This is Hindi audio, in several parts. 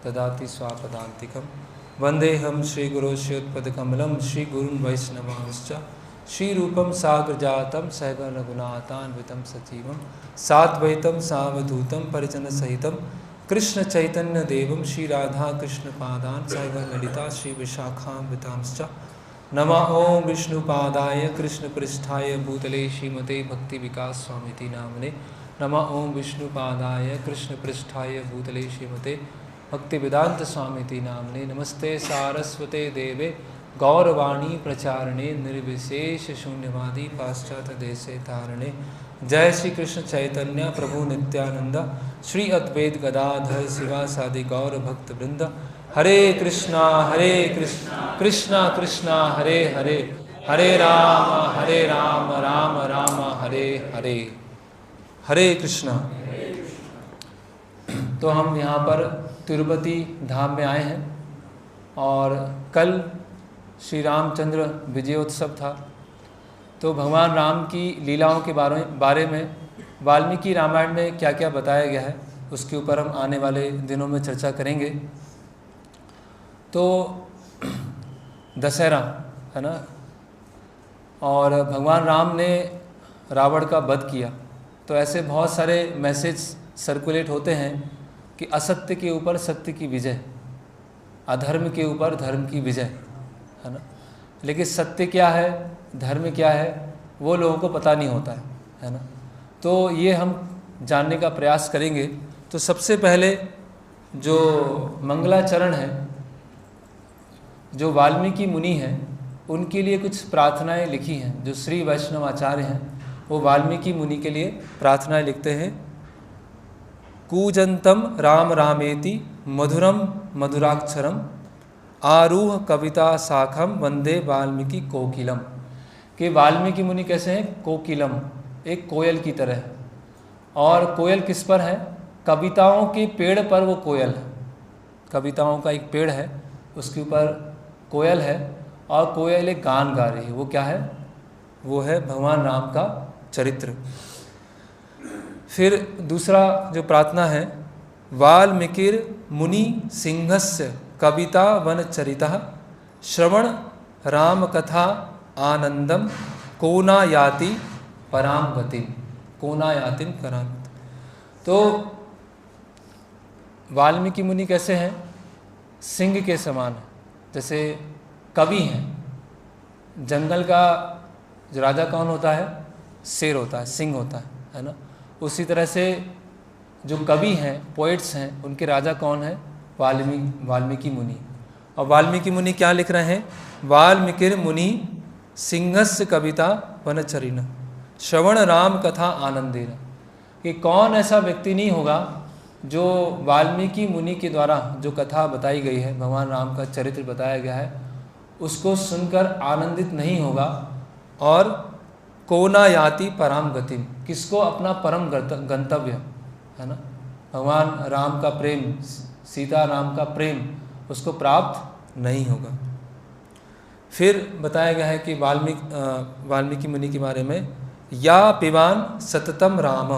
ददाति स्वापदान्तिकं वन्देऽहं श्रीगुरोश्रीयुतपदकमलं श्रीगुरून् वैष्णवांश्च श्रीरूपं साग्रजातं सहगणरघुनाथान्वितं सजीवं साद्वैतं सावधूतं परिजनसहितं कृष्णचैतन्यदेवं श्रीराधाकृष्णपादान् सहगणललिता श्रीविशाखान्वितांश्च नमः ॐ विष्णुपादाय कृष्णपृष्ठाय भूतले श्रीमते भक्तिविकासस्वामिति नामने नमः ॐ विष्णुपादाय कृष्णपृष्ठाय भूतले श्रीमते भक्तिवेदान्तस्वामिति नामने नमस्ते सारस्वते देवे गौरवाणी प्रचारणे निर्विशेष शून्यवादी पाश्चात्य देशे तारणे जय श्री कृष्ण चैतन्य प्रभु नित्यानंद श्री अद्वैत गदाधर शिवासादि गौर भक्त वृंद हरे कृष्णा कृष्णा कृष्णा हरे हरे हरे राम राम राम हरे हरे। हरे कृष्णा। तो हम यहाँ पर तिरुपति धाम में आए हैं और कल श्री रामचंद्र विजयोत्सव था। तो भगवान राम की लीलाओं के बारे में वाल्मीकि रामायण में क्या क्या बताया गया है उसके ऊपर हम आने वाले दिनों में चर्चा करेंगे। तो दशहरा है ना, और भगवान राम ने रावण का वध किया। तो ऐसे बहुत सारे मैसेज सर्कुलेट होते हैं कि असत्य के ऊपर सत्य की विजय, अधर्म के ऊपर धर्म की विजय, है ना। लेकिन सत्य क्या है, धर्म क्या है, वो लोगों को पता नहीं होता है ना। तो ये हम जानने का प्रयास करेंगे। तो सबसे पहले जो मंगलाचरण है, जो वाल्मीकि मुनि हैं, उनके लिए कुछ प्रार्थनाएं लिखी हैं। जो श्री वैष्णव आचार्य हैं वो वाल्मीकि मुनि के लिए प्रार्थनाएं लिखते हैं। कूजंतम राम रामेति मधुरम मधुराक्षरम आरूह कविता शाखम वंदे वाल्मीकि कोकिलम। कि वाल्मीकि मुनि कैसे हैं? कोकिलम, एक कोयल की तरह है। और कोयल किस पर है? कविताओं के पेड़ पर वो कोयल है। कविताओं का एक पेड़ है, उसके ऊपर कोयल है और कोयल एक गान गा रही है। वो क्या है? वो है भगवान राम का चरित्र। फिर दूसरा जो प्रार्थना है, वाल्मीकिर मुनि सिंहस्य कविता वनचरिता श्रवण राम कथा आनंदम कोना याति पराम गतिम, कोना यातिम कराम। तो वाल्मीकि मुनि कैसे हैं? सिंह के समान है। जैसे कवि हैं, जंगल का जो राजा कौन होता है? शेर होता है, सिंह होता है ना। उसी तरह से जो कवि हैं, पोइट्स हैं, उनके राजा कौन है? वाल्मीकि मुनि। और वाल्मीकि मुनि क्या लिख रहे हैं? वाल्मीकिर मुनि सिंहस्य कविता वनचरिण श्रवण राम कथा आनंदेन। कि कौन ऐसा व्यक्ति नहीं होगा जो वाल्मीकि मुनि के द्वारा जो कथा बताई गई है, भगवान राम का चरित्र बताया गया है, उसको सुनकर आनंदित नहीं होगा। और कोना याति परम गतिम, किसको अपना परम गंतव्य, है ना, भगवान राम का प्रेम, सीता राम का प्रेम, उसको प्राप्त नहीं होगा। फिर बताया गया है कि वाल्मीकि मुनि के बारे में, या पिबान सततम राम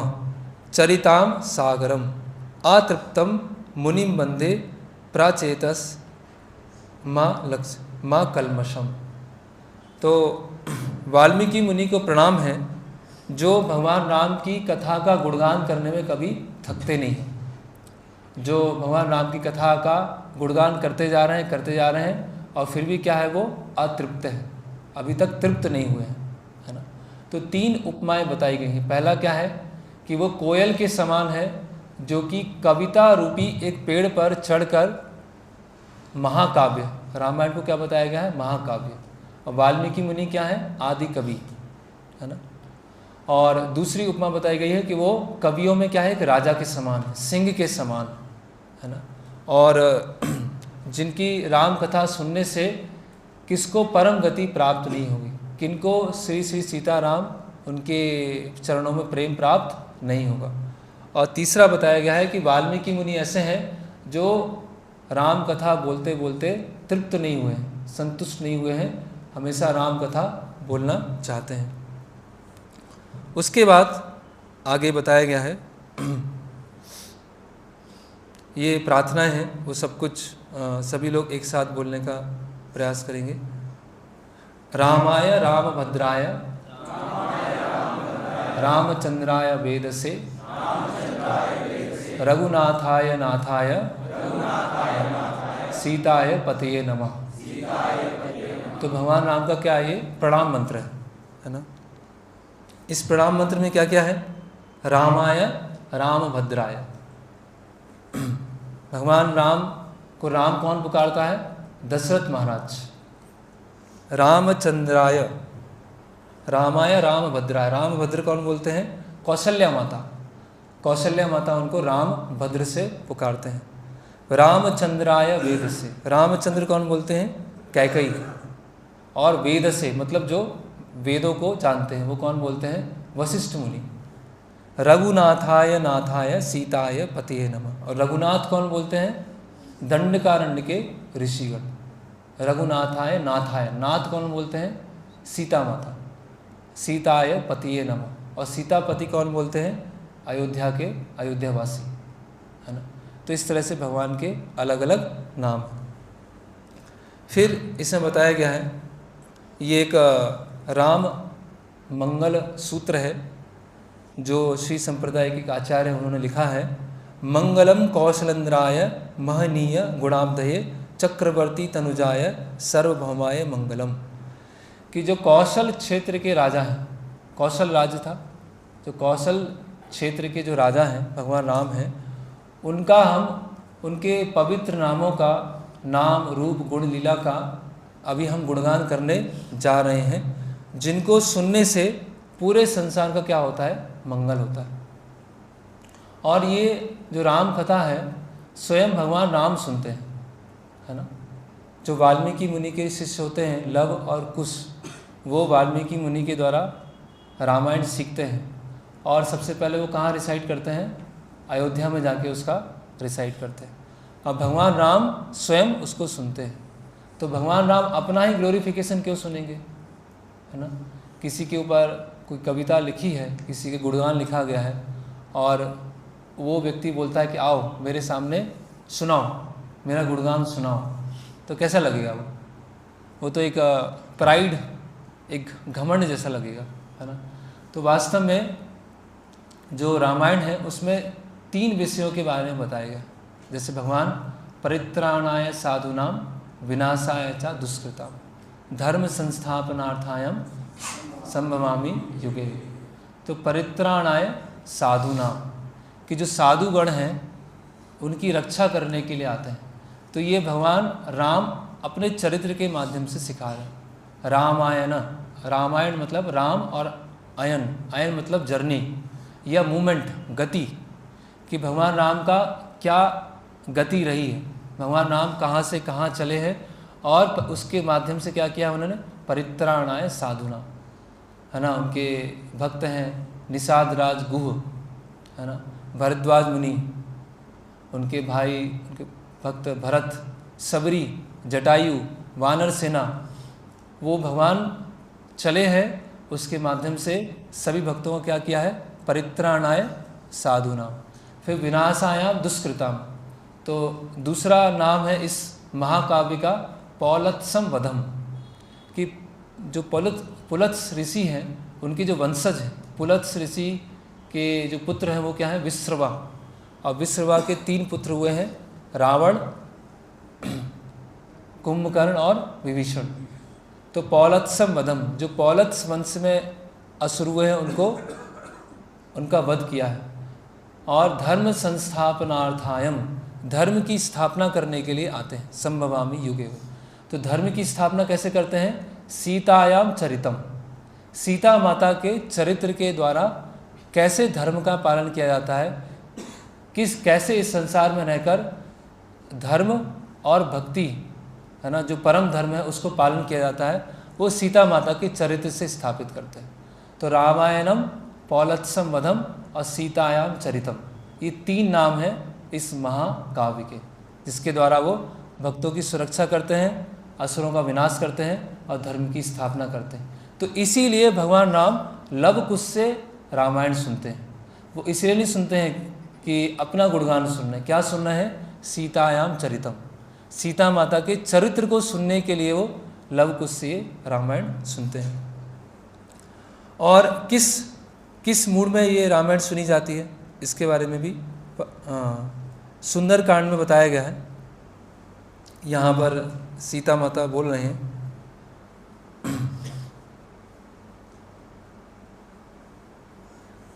चरिताम सागरम अतृप्तम मुनिम वंदे प्राचेतस माँ कलमशम। तो वाल्मीकि मुनि को प्रणाम है जो भगवान राम की कथा का गुणगान करने में कभी थकते नहीं हैं। जो भगवान राम की कथा का गुणगान करते जा रहे हैं और फिर भी क्या है? वो अतृप्त है, अभी तक तृप्त नहीं हुए हैं, है ना। तो 3 उपमाएं बताई गई हैं। पहला क्या है कि वो कोयल के समान है जो कि कविता रूपी एक पेड़ पर चढ़कर महाकाव्य, रामायण को क्या बताया गया है? महाकाव्य। और वाल्मीकि मुनि क्या है? आदि कवि, है ना। और दूसरी उपमा बताई गई है कि वो कवियों में क्या है? एक राजा के समान है, सिंह के समान, है ना। और जिनकी राम कथा सुनने से किसको परम गति प्राप्त नहीं होगी, किनको श्री श्री सीताराम उनके चरणों में प्रेम प्राप्त नहीं होगा। और तीसरा बताया गया है कि वाल्मीकि मुनि ऐसे हैं जो राम कथा बोलते बोलते तृप्त नहीं हुए हैं, संतुष्ट नहीं हुए हैं, हमेशा राम कथा बोलना चाहते हैं। उसके बाद आगे बताया गया है ये प्रार्थनाएं हैं वो सब कुछ सभी लोग एक साथ बोलने का प्रयास करेंगे। रामाय रामभद्राय रामचंद्राय वेदसे रघुनाथाय नाथाय सीताय पतये नमः। तो भगवान राम का क्या है, ये प्रणाम मंत्र है ना। इस प्रणाम मंत्र में क्या क्या है? रामाय रामभद्राय। भगवान राम को राम कौन पुकारता है? दशरथ महाराज। रामचंद्राय, रामाय रामभद्राय। रामभद्र कौन बोलते हैं? कौशल्या माता। कौशल्या माता उनको रामभद्र से पुकारते हैं। रामचंद्राय वेद से, रामचंद्र कौन बोलते हैं? कैकई। और वेद से मतलब जो वेदों को जानते हैं वो कौन बोलते हैं? वशिष्ठ मुनि। रघुनाथाय नाथाय सीताय पतये नमः। और रघुनाथ कौन बोलते हैं? दंडकारण्य के ऋषिगण। रघुनाथाय नाथाय, नाथ कौन बोलते हैं? सीता माता। सीताय पतये नमः। और सीतापति कौन बोलते हैं? अयोध्या के अयोध्यावासी, है ना। तो इस तरह से भगवान के अलग अलग नाम हैं। फिर इसमें बताया गया है, ये एक राम मंगल सूत्र है जो श्री संप्रदाय के आचार्य हैं, उन्होंने लिखा है, मंगलम कौशलेंद्राय महनीय गुणाब्धये चक्रवर्ती तनुजाय सर्वभौमाय मंगलम। कि जो कौशल क्षेत्र के राजा हैं, कौशल राज्य था, जो कौशल क्षेत्र के जो राजा हैं भगवान राम हैं, उनका हम उनके पवित्र नामों का, नाम रूप गुण लीला का अभी हम गुणगान करने जा रहे हैं, जिनको सुनने से पूरे संसार का क्या होता है? मंगल होता है। और ये जो राम कथा है स्वयं भगवान राम सुनते हैं, है ना। जो वाल्मीकि मुनि के शिष्य होते हैं लव और कुश, वो वाल्मीकि मुनि के द्वारा रामायण सीखते हैं और सबसे पहले वो कहाँ रिसाइट करते हैं? अयोध्या में जाके उसका रिसाइट करते हैं। अब भगवान राम स्वयं उसको सुनते हैं। तो भगवान राम अपना ही ग्लोरिफिकेशन क्यों सुनेंगे, है ना। किसी के ऊपर कोई कविता लिखी है, किसी के गुणगान लिखा गया है और वो व्यक्ति बोलता है कि आओ मेरे सामने सुनाओ, मेरा गुणगान सुनाओ, तो कैसा लगेगा वो तो एक प्राइड, एक घमंड जैसा लगेगा, है ना। तो वास्तव में जो रामायण है उसमें 3 विषयों के बारे में बताया गया। जैसे भगवान परित्राणाय साधूनाम विनाशाय च दुष्कृताम धर्म संस्थापनार्थायम संभवामि युगे। तो परित्राणाय साधूनाम, कि जो साधुगण हैं उनकी रक्षा करने के लिए आते हैं। तो ये भगवान राम अपने चरित्र के माध्यम से सिखा रहे हैं। रामायण, रामायण मतलब राम और अयन, अयन मतलब जर्नी या मूवमेंट, गति, कि भगवान राम का क्या गति रही है, भगवान राम कहाँ से कहाँ चले हैं और उसके माध्यम से क्या किया उन्होंने? परित्राणाय साधुना, है ना। उनके भक्त हैं निषाद राज गुह, है ना, भरद्वाज मुनि, उनके भाई, उनके भक्त भरत, सबरी, जटायु, वानर सेना, वो भगवान चले हैं, उसके माध्यम से सभी भक्तों को क्या किया है? परित्राणाय साधुनाम। फिर विनाशायाम दुष्कृताम, तो दूसरा नाम है इस महाकाव्य का पौलत्सम वधम, कि जो पुलत्स ऋषि हैं उनके जो वंशज हैं, पुलत्स ऋषि के जो पुत्र हैं वो क्या है? विश्रवा। और विश्रवा के 3 पुत्र हुए हैं, रावण, कुंभकर्ण और विभीषण। तो पौलत्सम वधम, जो पौलत्स वंश में असुर हुए हैं उनका वध किया है। और धर्म संस्थापनार्थायम, धर्म की स्थापना करने के लिए आते हैं, संभवामि युगे। तो धर्म की स्थापना कैसे करते हैं? सीतायाम चरितम, सीता माता के चरित्र के द्वारा कैसे धर्म का पालन किया जाता है, कैसे इस संसार में रहकर धर्म और भक्ति, है ना, जो परम धर्म है उसको पालन किया जाता है, वो सीता माता के चरित्र से स्थापित करते हैं। तो रामायणम, पौलत्सम वधम और सीतायाम चरितम, ये 3 नाम हैं इस महाकाव्य के, जिसके द्वारा वो भक्तों की सुरक्षा करते हैं, असुरों का विनाश करते हैं और धर्म की स्थापना करते हैं। तो इसीलिए भगवान राम लव कुश से रामायण सुनते हैं। वो इसलिए नहीं सुनते हैं कि अपना गुणगान सुनना है, क्या सुनना है? सीतायाम चरितम, सीता माता के चरित्र को सुनने के लिए वो लव कुश से रामायण सुनते हैं। और किस मूड में ये रामायण सुनी जाती है इसके बारे में भी सुंदर कांड में बताया गया है। यहाँ पर सीता माता बोल रहे हैं,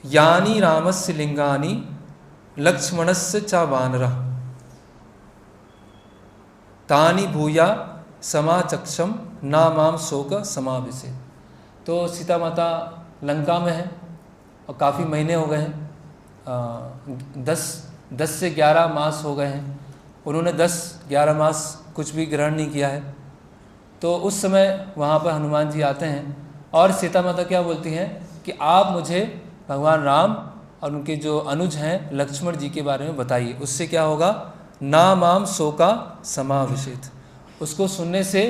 यानी रामस्य लिंगानि लक्ष्मणस्य च वानरः तानि भूया समाचक्षम ना माम शोक समाविशे। तो सीता माता लंका में है और काफ़ी महीने हो गए हैं, 10 से 11 मास हो गए हैं। उन्होंने 10-11 मास कुछ भी ग्रहण नहीं किया है। तो उस समय वहाँ पर हनुमान जी आते हैं और सीता माता क्या बोलती हैं कि आप मुझे भगवान राम और उनके जो अनुज हैं लक्ष्मण जी के बारे में बताइए, उससे क्या होगा, ना माम शोका समाविशेत, उसको सुनने से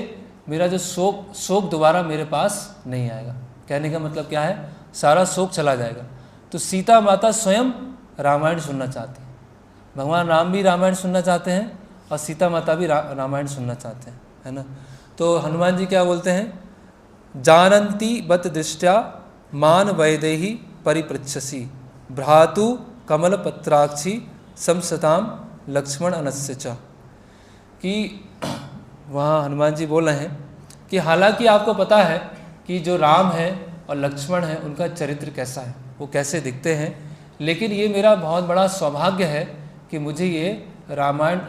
मेरा जो शोक दोबारा मेरे पास नहीं आएगा। कहने का मतलब क्या है, सारा शोक चला जाएगा। तो सीता माता स्वयं रामायण सुनना चाहती हैं, भगवान राम भी रामायण सुनना चाहते हैं और सीता माता भी रामायण सुनना चाहते हैं, है ना। तो हनुमान जी क्या बोलते हैं, जानन्ति बत दृष्टया मान वैदेही परिपृच्छसि भ्रातु कमल पत्राक्षी समसताम लक्ष्मण अनस्य च। कि वहाँ हनुमान जी बोल रहे हैं कि हालांकि आपको पता है कि जो राम है और लक्ष्मण है उनका चरित्र कैसा है, वो कैसे दिखते हैं, लेकिन ये मेरा बहुत बड़ा सौभाग्य है कि मुझे ये रामायण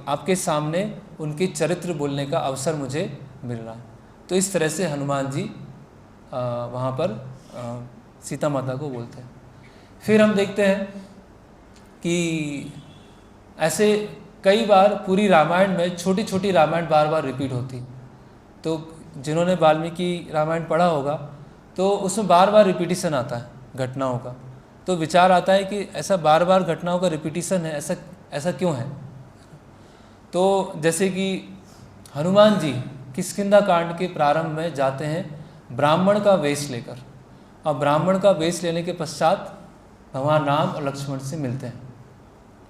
आपके सामने उनके चरित्र बोलने का अवसर मुझे मिल रहा है। तो इस तरह से हनुमान जी वहाँ पर सीता माता को बोलते हैं। फिर हम देखते हैं कि ऐसे कई बार पूरी रामायण में छोटी छोटी रामायण बार बार रिपीट होती। तो जिन्होंने वाल्मीकि रामायण पढ़ा होगा तो उसमें बार बार रिपीटिशन आता है घटनाओं का। तो विचार आता है कि ऐसा बार बार घटनाओं का रिपीटिशन है, ऐसा क्यों है। तो जैसे कि हनुमान जी किष्किंधा कांड के प्रारंभ में जाते हैं ब्राह्मण का वेश लेकर, और ब्राह्मण का वेश लेने के पश्चात भगवान राम और लक्ष्मण से मिलते हैं,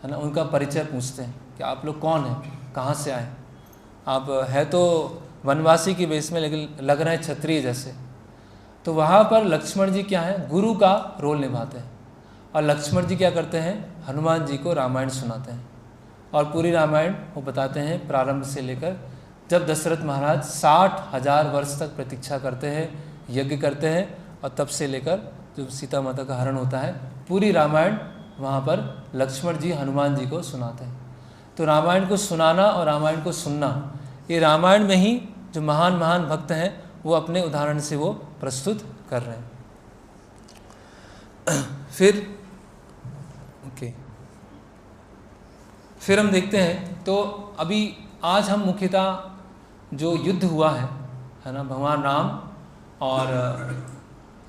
है ना। उनका परिचय पूछते हैं कि आप लोग कौन हैं, कहाँ से आए, आप है तो वनवासी के वेश में लेकिन लग रहे हैं क्षत्रिय जैसे। तो वहाँ पर लक्ष्मण जी क्या है, गुरु का रोल निभाते हैं, और लक्ष्मण जी क्या करते हैं, हनुमान जी को रामायण सुनाते हैं और पूरी रामायण वो बताते हैं प्रारंभ से लेकर जब दशरथ महाराज 60,000 वर्ष तक प्रतीक्षा करते हैं, यज्ञ करते हैं, और तब से लेकर जब सीता माता का हरण होता है, पूरी रामायण वहाँ पर लक्ष्मण जी हनुमान जी को सुनाते हैं। तो रामायण को सुनाना और रामायण को सुनना, ये रामायण में ही जो महान महान भक्त हैं वो अपने उदाहरण से वो प्रस्तुत कर रहे हैं। फिर हम देखते हैं, तो अभी आज हम मुख्यतः जो युद्ध हुआ है ना, भगवान राम और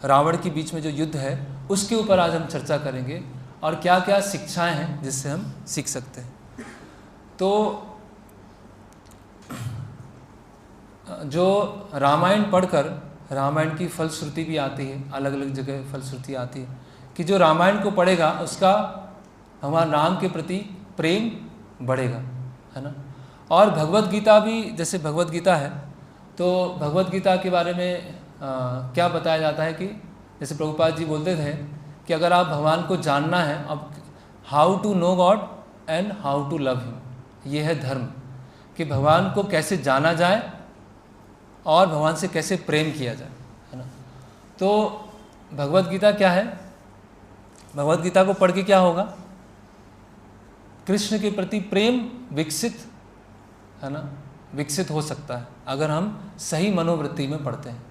रावण के बीच में जो युद्ध है उसके ऊपर आज हम चर्चा करेंगे और क्या क्या शिक्षाएं हैं जिससे हम सीख सकते हैं। तो जो रामायण पढ़कर, रामायण की फलश्रुति भी आती है, अलग अलग जगह फलश्रुति आती है कि जो रामायण को पढ़ेगा उसका भगवान राम के प्रति प्रेम बढ़ेगा, है ना। और भगवत गीता भी, जैसे भगवत गीता है तो भगवत गीता के बारे में क्या बताया जाता है कि जैसे प्रभुपाद जी बोलते थे कि अगर आप भगवान को जानना है, अब how to know God and how to love him, ये है धर्म, कि भगवान को कैसे जाना जाए और भगवान से कैसे प्रेम किया जाए, है ना। तो भगवत गीता क्या है, भगवत गीता को पढ़ के क्या होगा, कृष्ण के प्रति प्रेम विकसित, है ना, विकसित हो सकता है अगर हम सही मनोवृत्ति में पढ़ते हैं।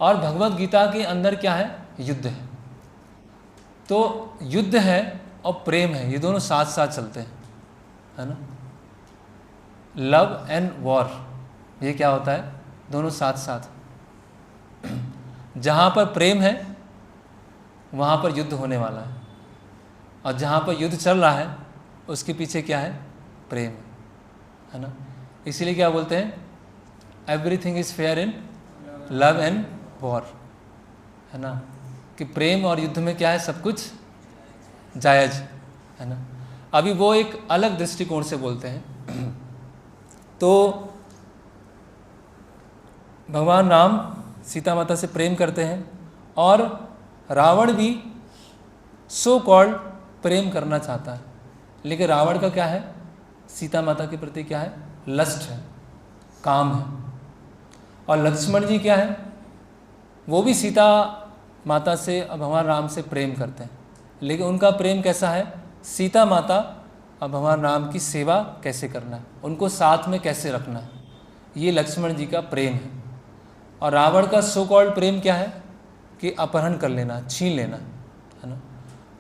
और भगवत गीता के अंदर क्या है, युद्ध है। तो युद्ध है और प्रेम है, ये दोनों साथ साथ चलते हैं, है ना। लव एंड वॉर, ये क्या होता है, दोनों साथ साथ। जहाँ पर प्रेम है वहाँ पर युद्ध होने वाला है, और जहाँ पर युद्ध चल रहा है उसके पीछे क्या है, प्रेम, है ना। इसीलिए क्या बोलते हैं, everything is fair in love and war, है ना, कि प्रेम और युद्ध में क्या है, सब कुछ जायज़, है ना। अभी वो एक अलग दृष्टिकोण से बोलते हैं। तो भगवान राम सीता माता से प्रेम करते हैं और रावण भी सो कॉल्ड प्रेम करना चाहता है, लेकिन रावण का क्या है, सीता माता के प्रति क्या है, लस्ट है, काम है। और लक्ष्मण जी क्या है, वो भी सीता माता से भगवान राम से प्रेम करते हैं, लेकिन उनका प्रेम कैसा है, सीता माता और भगवान राम की सेवा कैसे करना है, उनको साथ में कैसे रखना है, ये लक्ष्मण जी का प्रेम है। और रावण का सो कॉल्ड प्रेम क्या है कि अपहरण कर लेना, छीन लेना, है ना।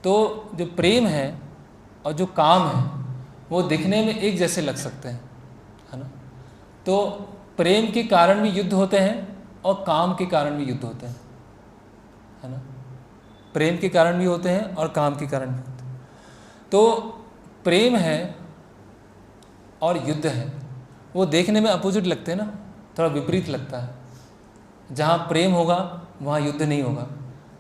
तो जो प्रेम है और जो काम है वो दिखने में एक जैसे लग सकते हैं, है ना। तो प्रेम के कारण भी युद्ध होते हैं और काम के कारण भी युद्ध होते हैं, है ना। प्रेम के कारण भी होते हैं और काम के कारण भी होते हैं। तो प्रेम है और युद्ध है, वो देखने में अपोजिट लगते हैं ना, थोड़ा विपरीत लगता है। जहाँ प्रेम होगा वहाँ युद्ध नहीं होगा,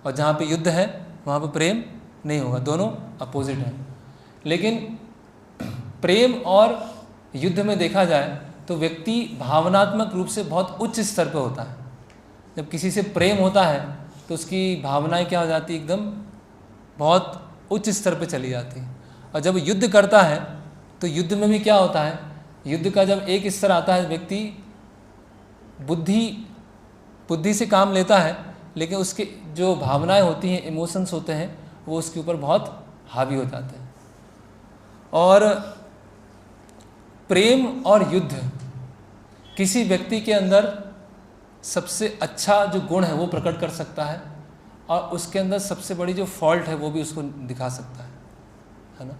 और जहाँ पे युद्ध है वहाँ पे प्रेम नहीं होगा, दोनों अपोजिट हैं। लेकिन प्रेम और युद्ध में देखा जाए तो व्यक्ति भावनात्मक रूप से बहुत उच्च स्तर पर होता है। जब किसी से प्रेम होता है तो उसकी भावनाएं क्या हो जाती है, एकदम बहुत उच्च स्तर पर चली जाती है। और जब युद्ध करता है तो युद्ध में भी क्या होता है, युद्ध का जब एक स्तर आता है, व्यक्ति बुद्धि से काम लेता है, लेकिन उसके जो भावनाएं होती हैं, इमोशंस होते हैं, वो उसके ऊपर बहुत हावी हो जाते हैं। और प्रेम और युद्ध किसी व्यक्ति के अंदर सबसे अच्छा जो गुण है वो प्रकट कर सकता है, और उसके अंदर सबसे बड़ी जो फॉल्ट है वो भी उसको दिखा सकता है ना।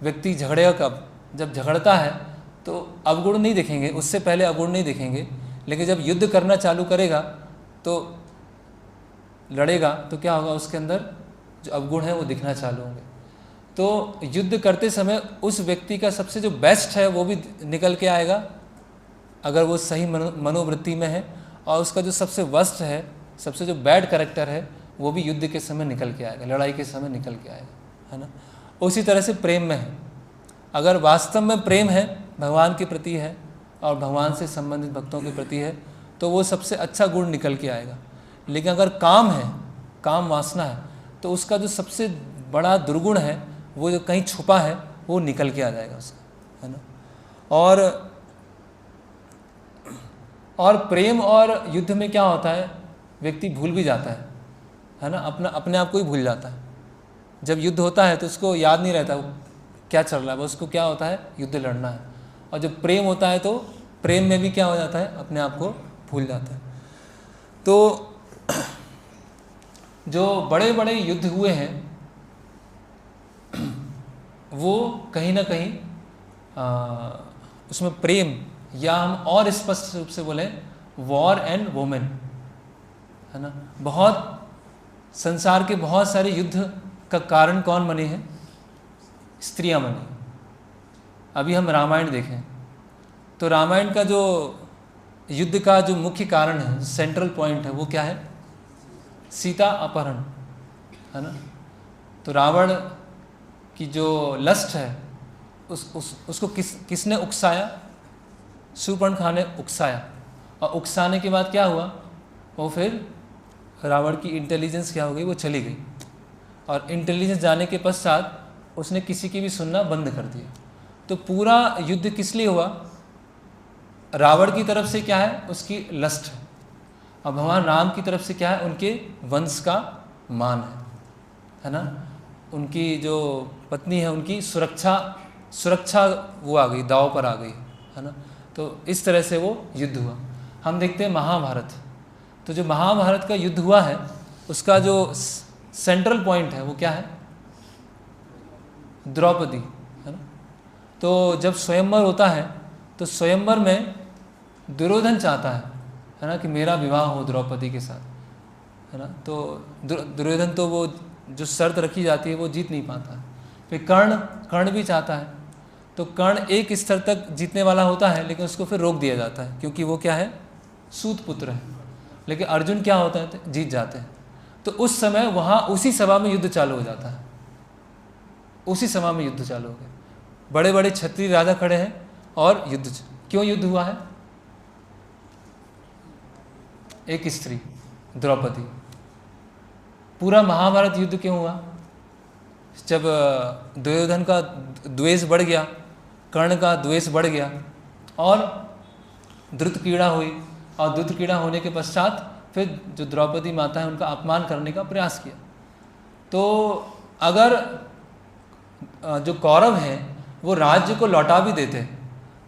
व्यक्ति झगड़ेगा कब, जब झगड़ता है तो अवगुण नहीं दिखेंगे, उससे पहले अवगुण नहीं दिखेंगे, लेकिन जब युद्ध करना चालू करेगा तो लड़ेगा तो क्या होगा, उसके अंदर जो अवगुण है वो दिखना चालू होंगे। तो युद्ध करते समय उस व्यक्ति का सबसे जो बेस्ट है वो भी निकल के आएगा, अगर वो सही मनोवृत्ति में है, और उसका जो सबसे वर्स्ट है, सबसे जो बैड कैरेक्टर है, वो भी युद्ध के समय निकल के आएगा, लड़ाई के समय निकल के आएगा, है ना। उसी तरह से प्रेम में है, अगर वास्तव में प्रेम है, भगवान के प्रति है और भगवान से संबंधित भक्तों के प्रति है, तो वो सबसे अच्छा गुण निकल के आएगा। लेकिन अगर काम है, काम वासना है, तो उसका जो सबसे बड़ा दुर्गुण है, वो जो कहीं छुपा है, वो निकल के आ जाएगा उसका, है ना। और प्रेम और युद्ध में क्या होता है, व्यक्ति भूल भी जाता है ना, अपने आप को ही भूल जाता है। जब युद्ध होता है तो उसको याद नहीं रहता वो क्या चल रहा है, उसको क्या होता है, युद्ध लड़ना है। और जब प्रेम होता है तो प्रेम में भी क्या हो जाता है, अपने आप को भूल जाता है। तो जो बड़े बड़े युद्ध हुए हैं वो कहीं ना कहीं उसमें प्रेम, या हम और स्पष्ट रूप से बोलें वॉर एंड वोमेन, है ना। बहुत संसार के बहुत सारे युद्ध का कारण कौन बने हैं, स्त्रियां बनी। अभी हम रामायण देखें तो रामायण का जो युद्ध का जो मुख्य कारण है, सेंट्रल पॉइंट है, वो क्या है, सीता अपहरण, है ना। तो रावण की जो लस्ट है उसको किसने उकसाया, शूर्पणखा ने उकसाया, और उकसाने के बाद क्या हुआ, वो फिर रावण की इंटेलिजेंस क्या हो गई, वो चली गई, और इंटेलिजेंस जाने के पश्चात उसने किसी की भी सुनना बंद कर दिया। तो पूरा युद्ध किस लिए हुआ, रावण की तरफ से क्या है, उसकी लस्ट है, और भगवान राम की तरफ से क्या है, उनके वंश का मान है ना। उनकी जो पत्नी है उनकी सुरक्षा वो आ गई, दांव पर आ गई, है ना। तो इस तरह से वो युद्ध हुआ। हम देखते हैं महाभारत, तो जो महाभारत का युद्ध हुआ है उसका जो सेंट्रल पॉइंट है वो क्या है, द्रौपदी, है ना। तो जब स्वयंवर होता है तो स्वयंवर में दुर्योधन चाहता है ना, कि मेरा विवाह हो द्रौपदी के साथ, है ना। तो दुर्योधन तो वो जो शर्त रखी जाती है वो जीत नहीं पाता। फिर कर्ण भी चाहता है, तो कर्ण एक स्तर तक जीतने वाला होता है, लेकिन उसको फिर रोक दिया जाता है, क्योंकि वो क्या है, सूत पुत्र है। लेकिन अर्जुन क्या होता है, जीत जाते हैं। तो उस समय वहाँ उसी सभा में युद्ध चालू हो जाता है उसी समय में युद्ध चालू हो गया। बड़े बड़े क्षत्रिय राजा खड़े हैं और युद्ध। क्यों युद्ध हुआ है? एक स्त्री द्रौपदी। पूरा महाभारत युद्ध क्यों हुआ? जब दुर्योधन का द्वेष बढ़ गया, कर्ण का द्वेष बढ़ गया और द्रुतक्रीड़ा हुई, और द्रुतक्रीड़ा होने के पश्चात फिर जो द्रौपदी माता है उनका अपमान करने का प्रयास किया। तो अगर जो कौरव हैं वो राज्य को लौटा भी देते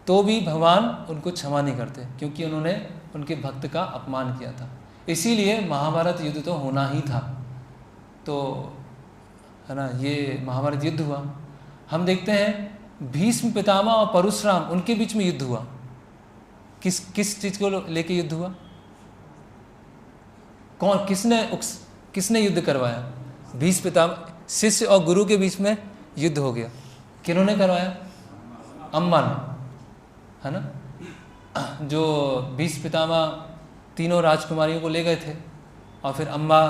तो भी भगवान उनको क्षमा नहीं करते, क्योंकि उन्होंने उनके भक्त का अपमान किया था। इसीलिए महाभारत युद्ध तो होना ही था। तो है ना, ये महाभारत युद्ध हुआ। हम देखते हैं भीष्म पितामह और परशुराम, उनके बीच में युद्ध हुआ। किस चीज़ को लेके युद्ध हुआ? कौन, किसने युद्ध करवाया? भीष्म पितामह, शिष्य और गुरु के बीच में युद्ध हो गया। किन्होंने करवाया? अम्मा ने, है ना। जो भीष्म पितामह तीनों राजकुमारियों को ले गए थे और फिर अम्मा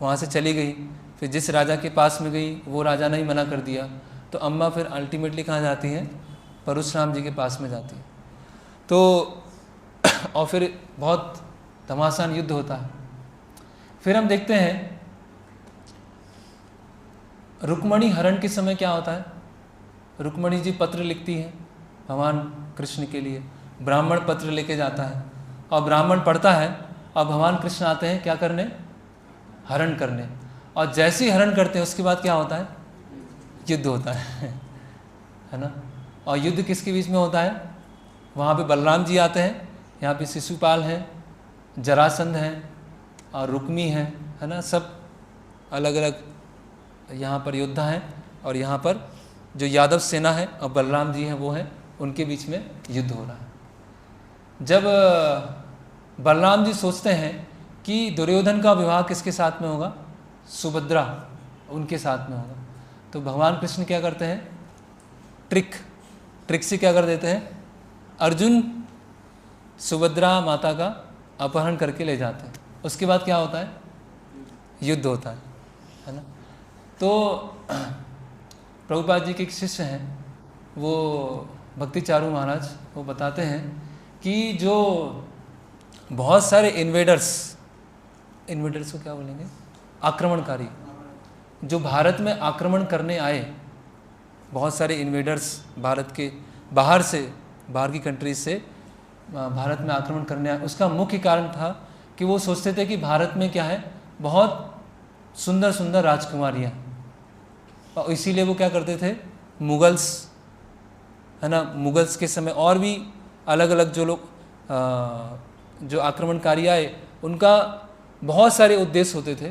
वहाँ से चली गई। फिर जिस राजा के पास में गई वो राजा ने ही मना कर दिया, तो अम्मा फिर अल्टीमेटली कहाँ जाती हैं? परशुराम जी के पास में जाती है। तो और फिर बहुत घमासान युद्ध होता है। फिर हम देखते हैं रुक्मणी हरण के समय क्या होता है? रुक्मणी जी पत्र लिखती हैं भगवान कृष्ण के लिए। ब्राह्मण पत्र लेके जाता है और ब्राह्मण पढ़ता है और भगवान कृष्ण आते हैं क्या करने? हरण करने। और जैसे ही हरण करते हैं उसके बाद क्या होता है? युद्ध होता है ना। और युद्ध किसके बीच में होता है? वहाँ पे बलराम जी आते हैं, यहाँ पे शिशुपाल हैं, जरासंध हैं और रुक्मी हैं, है ना। सब अलग अलग यहाँ पर योद्धा हैं और यहाँ पर जो यादव सेना है और बलराम जी हैं वो हैं, उनके बीच में युद्ध हो रहा है। जब बलराम जी सोचते हैं कि दुर्योधन का विवाह किसके साथ में होगा? सुभद्रा उनके साथ में होगा, तो भगवान कृष्ण क्या करते हैं? ट्रिक से क्या कर देते हैं? अर्जुन सुभद्रा माता का अपहरण करके ले जाते हैं। उसके बाद क्या होता है? युद्ध होता है ना। तो प्रभुपाद जी के एक शिष्य हैं, वो भक्ति चारू महाराज, वो बताते हैं कि जो बहुत सारे इन्वेडर्स को क्या बोलेंगे? आक्रमणकारी, जो भारत में आक्रमण करने आए, बहुत सारे इन्वेडर्स भारत के बाहर की कंट्रीज से भारत में आक्रमण करने आए। उसका मुख्य कारण था कि वो सोचते थे कि भारत में क्या है? बहुत सुंदर सुंदर राजकुमारियाँ, और इसीलिए वो क्या करते थे? मुगल्स, है ना, मुगल्स के समय और भी अलग अलग जो लोग जो आक्रमणकारी आए, उनका बहुत सारे उद्देश्य होते थे।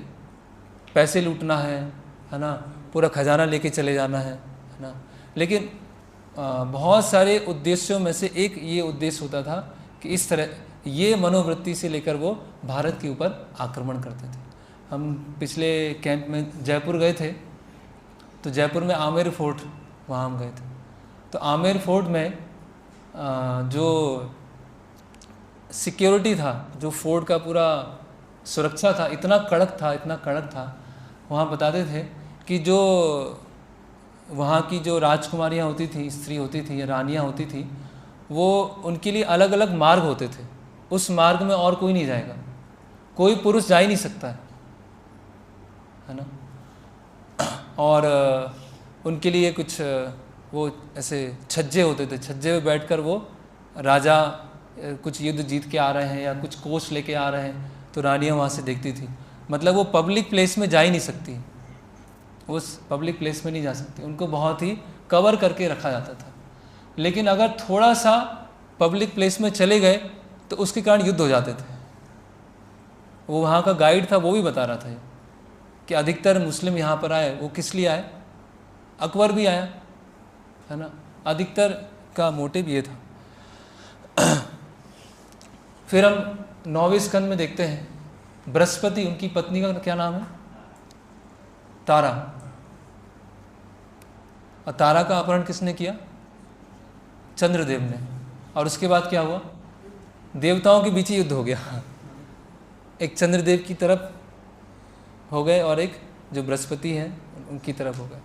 पैसे लूटना है ना, पूरा खजाना लेके चले जाना है ना। लेकिन बहुत सारे उद्देश्यों में से एक ये उद्देश्य होता था कि इस तरह ये मनोवृत्ति से लेकर वो भारत के ऊपर आक्रमण करते थे। हम पिछले कैंप में जयपुर गए थे, तो जयपुर में आमेर फोर्ट, वहाँ हम गए थे। तो आमेर फोर्ट में जो सिक्योरिटी था, जो फोर्ट का पूरा सुरक्षा था, इतना कड़क था। वहाँ बताते थे कि जो वहाँ की जो राजकुमारियाँ होती थी, स्त्री होती थी या रानियाँ होती थी, वो उनके लिए अलग अलग मार्ग होते थे। उस मार्ग में और कोई नहीं जाएगा, कोई पुरुष जा ही नहीं सकता है ना। और उनके लिए कुछ वो ऐसे छज्जे होते थे, छज्जे में बैठकर वो राजा कुछ युद्ध जीत के आ रहे हैं या कुछ कोष लेके आ रहे हैं, तो रानियाँ वहाँ से देखती थी। मतलब वो पब्लिक प्लेस में जा ही नहीं सकती, उस पब्लिक प्लेस में नहीं जा सकती, उनको बहुत ही कवर करके रखा जाता था। लेकिन अगर थोड़ा सा पब्लिक प्लेस में चले गए तो उसके कारण युद्ध हो जाते थे। वो वहाँ का गाइड था, वो भी बता रहा था कि अधिकतर मुस्लिम यहाँ पर आए, वो किस लिए आए? अकबर भी आया, है ना। अधिकतर का मोटिव ये था। फिर हम 9वें स्कंद में देखते हैं, बृहस्पति, उनकी पत्नी का क्या नाम है? तारा। और तारा का अपहरण किसने किया? चंद्रदेव ने। और उसके बाद क्या हुआ? देवताओं के बीच ही युद्ध हो गया। एक चंद्रदेव की तरफ हो गए और एक जो बृहस्पति हैं उनकी तरफ हो गए।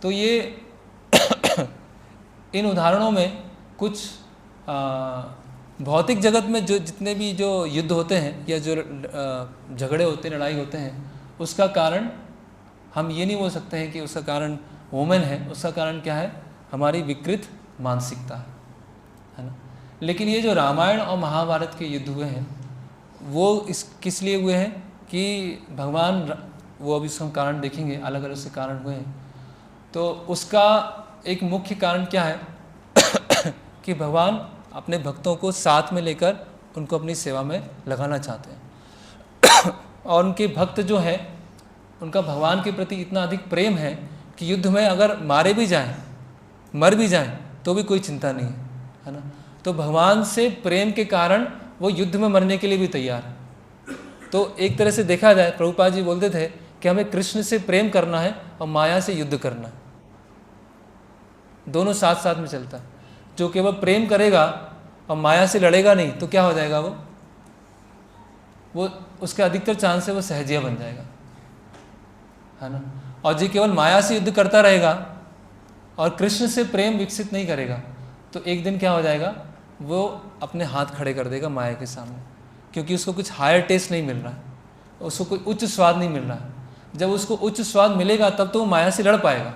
तो ये इन उदाहरणों में कुछ भौतिक जगत में जो जितने भी जो युद्ध होते हैं या जो झगड़े होते हैं, लड़ाई होते हैं, उसका कारण हम ये नहीं बोल सकते हैं कि उसका कारण वोमेन है। उसका कारण क्या है? हमारी विकृत मानसिकता है ना। लेकिन ये जो रामायण और महाभारत के युद्ध हुए हैं वो किस लिए हुए हैं कि भगवान, वो अभी उसका कारण देखेंगे, अलग अलग से कारण हुए हैं। तो उसका एक मुख्य कारण क्या है कि भगवान अपने भक्तों को साथ में लेकर उनको अपनी सेवा में लगाना चाहते हैं और उनके भक्त जो हैं उनका भगवान के प्रति इतना अधिक प्रेम है कि युद्ध में अगर मारे भी जाएं, मर भी जाएं, तो भी कोई चिंता नहीं है ना। तो भगवान से प्रेम के कारण वो युद्ध में मरने के लिए भी तैयार है। तो एक तरह से देखा जाए, प्रभुपाद जी बोलते थे कि हमें कृष्ण से प्रेम करना है और माया से युद्ध करना है, दोनों साथ साथ में चलता है। जो केवल प्रेम करेगा और माया से लड़ेगा नहीं तो क्या हो जाएगा? वो उसके अधिकतर चांस है वो सहजिया बन जाएगा, है ना। और जो केवल माया से युद्ध करता रहेगा और कृष्ण से प्रेम विकसित नहीं करेगा तो एक दिन क्या हो जाएगा? वो अपने हाथ खड़े कर देगा माया के सामने, क्योंकि उसको कुछ हायर टेस्ट नहीं मिल रहा है, उसको कोई उच्च स्वाद नहीं मिल रहा है। जब उसको उच्च स्वाद मिलेगा तब तो वो माया से लड़ पाएगा,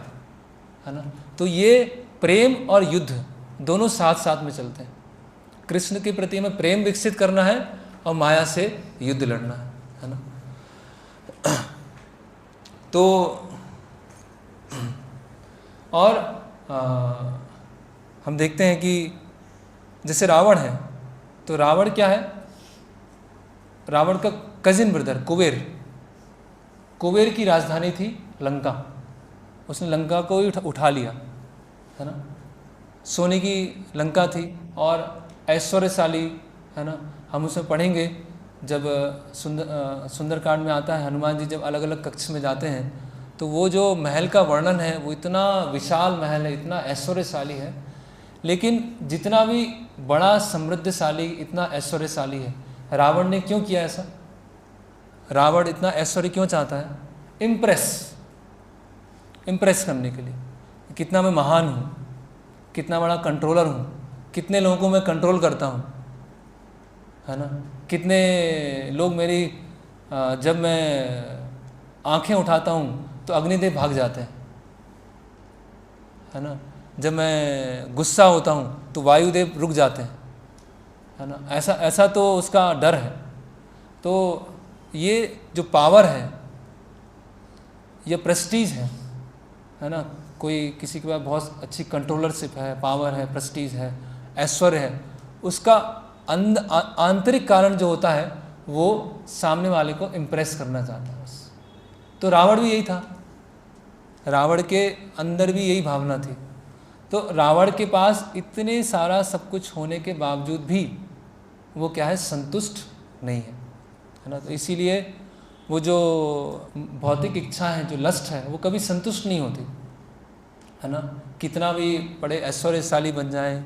है ना। तो ये प्रेम और युद्ध दोनों साथ साथ में चलते हैं। कृष्ण के प्रति हमें प्रेम विकसित करना है और माया से युद्ध लड़ना है ना। तो और हम देखते हैं कि जैसे रावण है, तो रावण क्या है? रावण का कजिन ब्रदर कुबेर की राजधानी थी लंका। उसने लंका को ही उठा लिया, है ना। सोने की लंका थी और ऐश्वर्यशाली, है ना। हम उसमें पढ़ेंगे जब सुंदरकांड में आता है, हनुमान जी जब अलग अलग कक्ष में जाते हैं तो वो जो महल का वर्णन है वो इतना विशाल महल है, इतना ऐश्वर्यशाली है। लेकिन जितना भी बड़ा समृद्धशाली, इतना ऐश्वर्यशाली है, रावण ने क्यों किया ऐसा? रावण इतना ऐश्वर्य क्यों चाहता है? इम्प्रेस करने के लिए, कितना मैं महान हूँ, कितना बड़ा कंट्रोलर हूँ, कितने लोगों को मैं कंट्रोल करता हूँ, है ना। कितने लोग मेरी जब मैं आंखें उठाता हूँ तो अग्निदेव भाग जाते हैं, है ना। जब मैं गुस्सा होता हूँ तो वायुदेव रुक जाते हैं, है ना। ऐसा तो उसका डर है। तो ये जो पावर है, ये प्रेस्टीज है ना। कोई किसी के पास बहुत अच्छी कंट्रोलरशिप है, पावर है, प्रेस्टीज है, ऐश्वर्य है, उसका आंतरिक कारण जो होता है वो सामने वाले को इम्प्रेस करना चाहता है बस। तो रावण भी यही था, रावण के अंदर भी यही भावना थी। तो रावण के पास इतने सारा सब कुछ होने के बावजूद भी वो क्या है? संतुष्ट नहीं है ना। तो इसीलिए वो जो भौतिक इच्छा है, जो लस्ट है, वो कभी संतुष्ट नहीं होती, है ना। कितना भी बड़े ऐश्वर्यशाली बन जाए,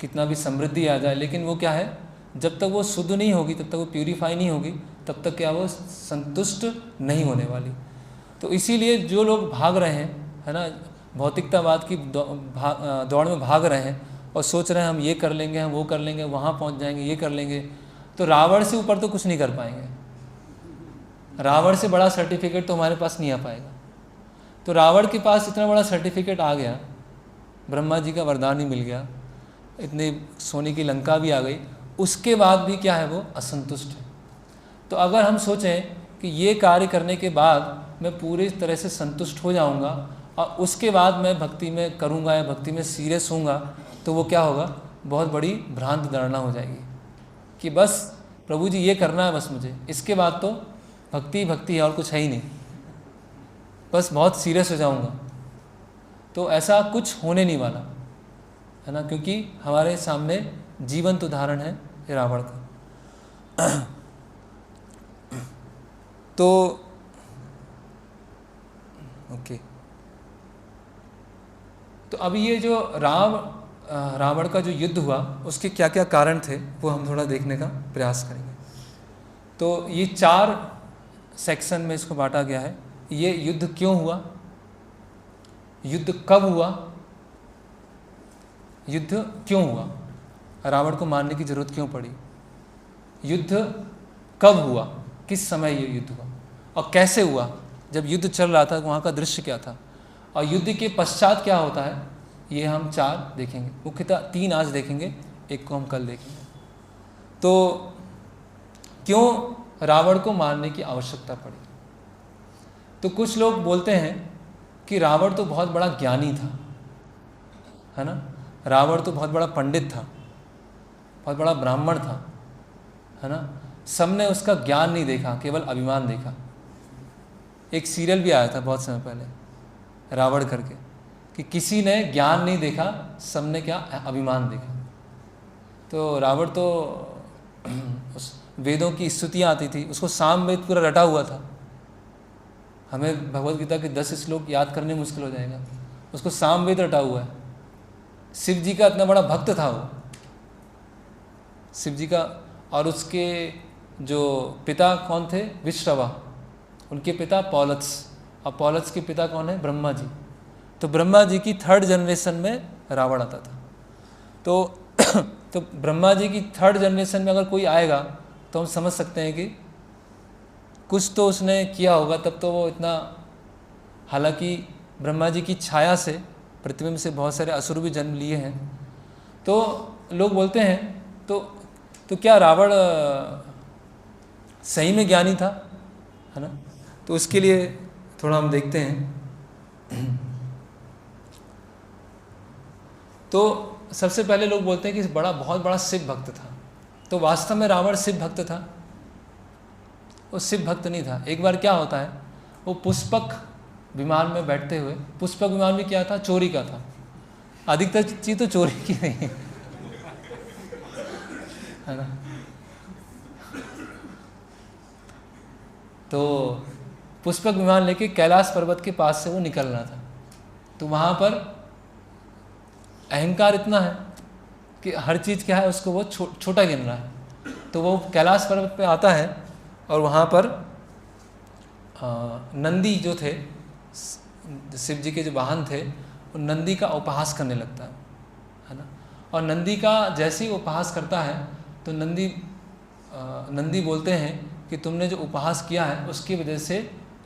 कितना भी समृद्धि आ जाए, लेकिन वो क्या है? जब तक वो शुद्ध नहीं होगी, तब तक वो प्यूरीफाई नहीं होगी, तब तक क्या वो संतुष्ट नहीं होने वाली। तो इसीलिए जो लोग भाग रहे हैं, है ना, भौतिकतावाद की दौड़ में भाग रहे हैं और सोच रहे हैं हम ये कर लेंगे, हम वो कर लेंगे, वहाँ पहुँच जाएंगे, ये कर लेंगे, तो रावण से ऊपर तो कुछ नहीं कर पाएंगे। रावण से बड़ा सर्टिफिकेट तो हमारे पास नहीं आ पाएगा। तो रावण के पास इतना बड़ा सर्टिफिकेट आ गया, ब्रह्मा जी का वरदान ही मिल गया, इतनी सोने की लंका भी आ गई, उसके बाद भी क्या है? वो असंतुष्ट है। तो अगर हम सोचें कि ये कार्य करने के बाद मैं पूरी तरह से संतुष्ट हो जाऊंगा और उसके बाद मैं भक्ति में करूंगा या भक्ति में सीरियस होऊंगा, तो वो क्या होगा? बहुत बड़ी भ्रांत धारणा हो जाएगी कि बस प्रभु जी ये करना है बस मुझे, इसके बाद तो भक्ति भक्ति है और कुछ है ही नहीं, बस बहुत सीरियस हो जाऊंगा। तो ऐसा कुछ होने नहीं वाला, है ना, क्योंकि हमारे सामने जीवंत उदाहरण है रावण का। तो ओके, तो अभी ये जो रावण का जो युद्ध हुआ उसके क्या क्या कारण थे वो हम थोड़ा देखने का प्रयास करेंगे। तो ये 4 सेक्शन में इसको बांटा गया है। ये युद्ध क्यों हुआ, युद्ध कब हुआ, युद्ध क्यों हुआ, रावण को मारने की जरूरत क्यों पड़ी, युद्ध कब हुआ, किस समय ये युद्ध हुआ और कैसे हुआ, जब युद्ध चल रहा था वहाँ का दृश्य क्या था, और युद्ध के पश्चात क्या होता है, ये हम 4 देखेंगे। मुख्यतः 3 आज देखेंगे, एक को हम कल देखेंगे। तो क्यों रावण को मारने की आवश्यकता पड़ी? तो कुछ लोग बोलते हैं कि रावण तो बहुत बड़ा ज्ञानी था, है ना, रावण तो बहुत बड़ा पंडित था, बहुत बड़ा ब्राह्मण था, है ना, सबने उसका ज्ञान नहीं देखा, केवल अभिमान देखा। एक सीरियल भी आया था बहुत समय पहले रावण करके, कि किसी ने ज्ञान नहीं देखा, सबने क्या, अभिमान देखा। तो रावण तो उस वेदों की स्तुतियाँ आती थी, उसको सामवेद पूरा रटा हुआ था। हमें भगवद गीता के 10 श्लोक याद करने मुश्किल हो जाएगा, उसको सामवेद रटा हुआ है। शिव जी का इतना बड़ा भक्त था वो, शिव जी का। और उसके जो पिता कौन थे, विश्रवा, उनके पिता पौलत्स, और पौलत्स के पिता कौन है, ब्रह्मा जी। तो ब्रह्मा जी की 3rd जनरेशन में रावण आता था। तो ब्रह्मा जी की 3rd जनरेशन में अगर कोई आएगा तो हम समझ सकते हैं कि कुछ तो उसने किया होगा, तब तो वो इतना। हालांकि ब्रह्मा जी की छाया से, प्रतिबिंब से बहुत सारे असुर भी जन्म लिए हैं। तो लोग बोलते हैं तो क्या रावण सही में ज्ञानी था, है ना? तो उसके लिए थोड़ा हम देखते हैं। तो सबसे पहले लोग बोलते हैं कि बहुत बड़ा शिव भक्त था। तो वास्तव में रावण शिव भक्त था? वो शिव भक्त नहीं था। एक बार क्या होता है, वो पुष्पक विमान में बैठते हुए, पुष्पक विमान भी क्या था, चोरी का था। अधिकतर चीज़ तो चोरी की नहीं है ना। तो पुष्पक विमान लेके कैलाश पर्वत के पास से वो निकलना था। तो वहाँ पर अहंकार इतना है कि हर चीज़ क्या है, उसको वो छोटा गिन रहा है। तो वो कैलाश पर्वत पे आता है और वहाँ पर नंदी जो थे, शिव जी के जो वाहन थे, वो नंदी का उपहास करने लगता है ना। और नंदी का जैसे ही उपहास करता है तो नंदी बोलते हैं कि तुमने जो उपहास किया है उसकी वजह से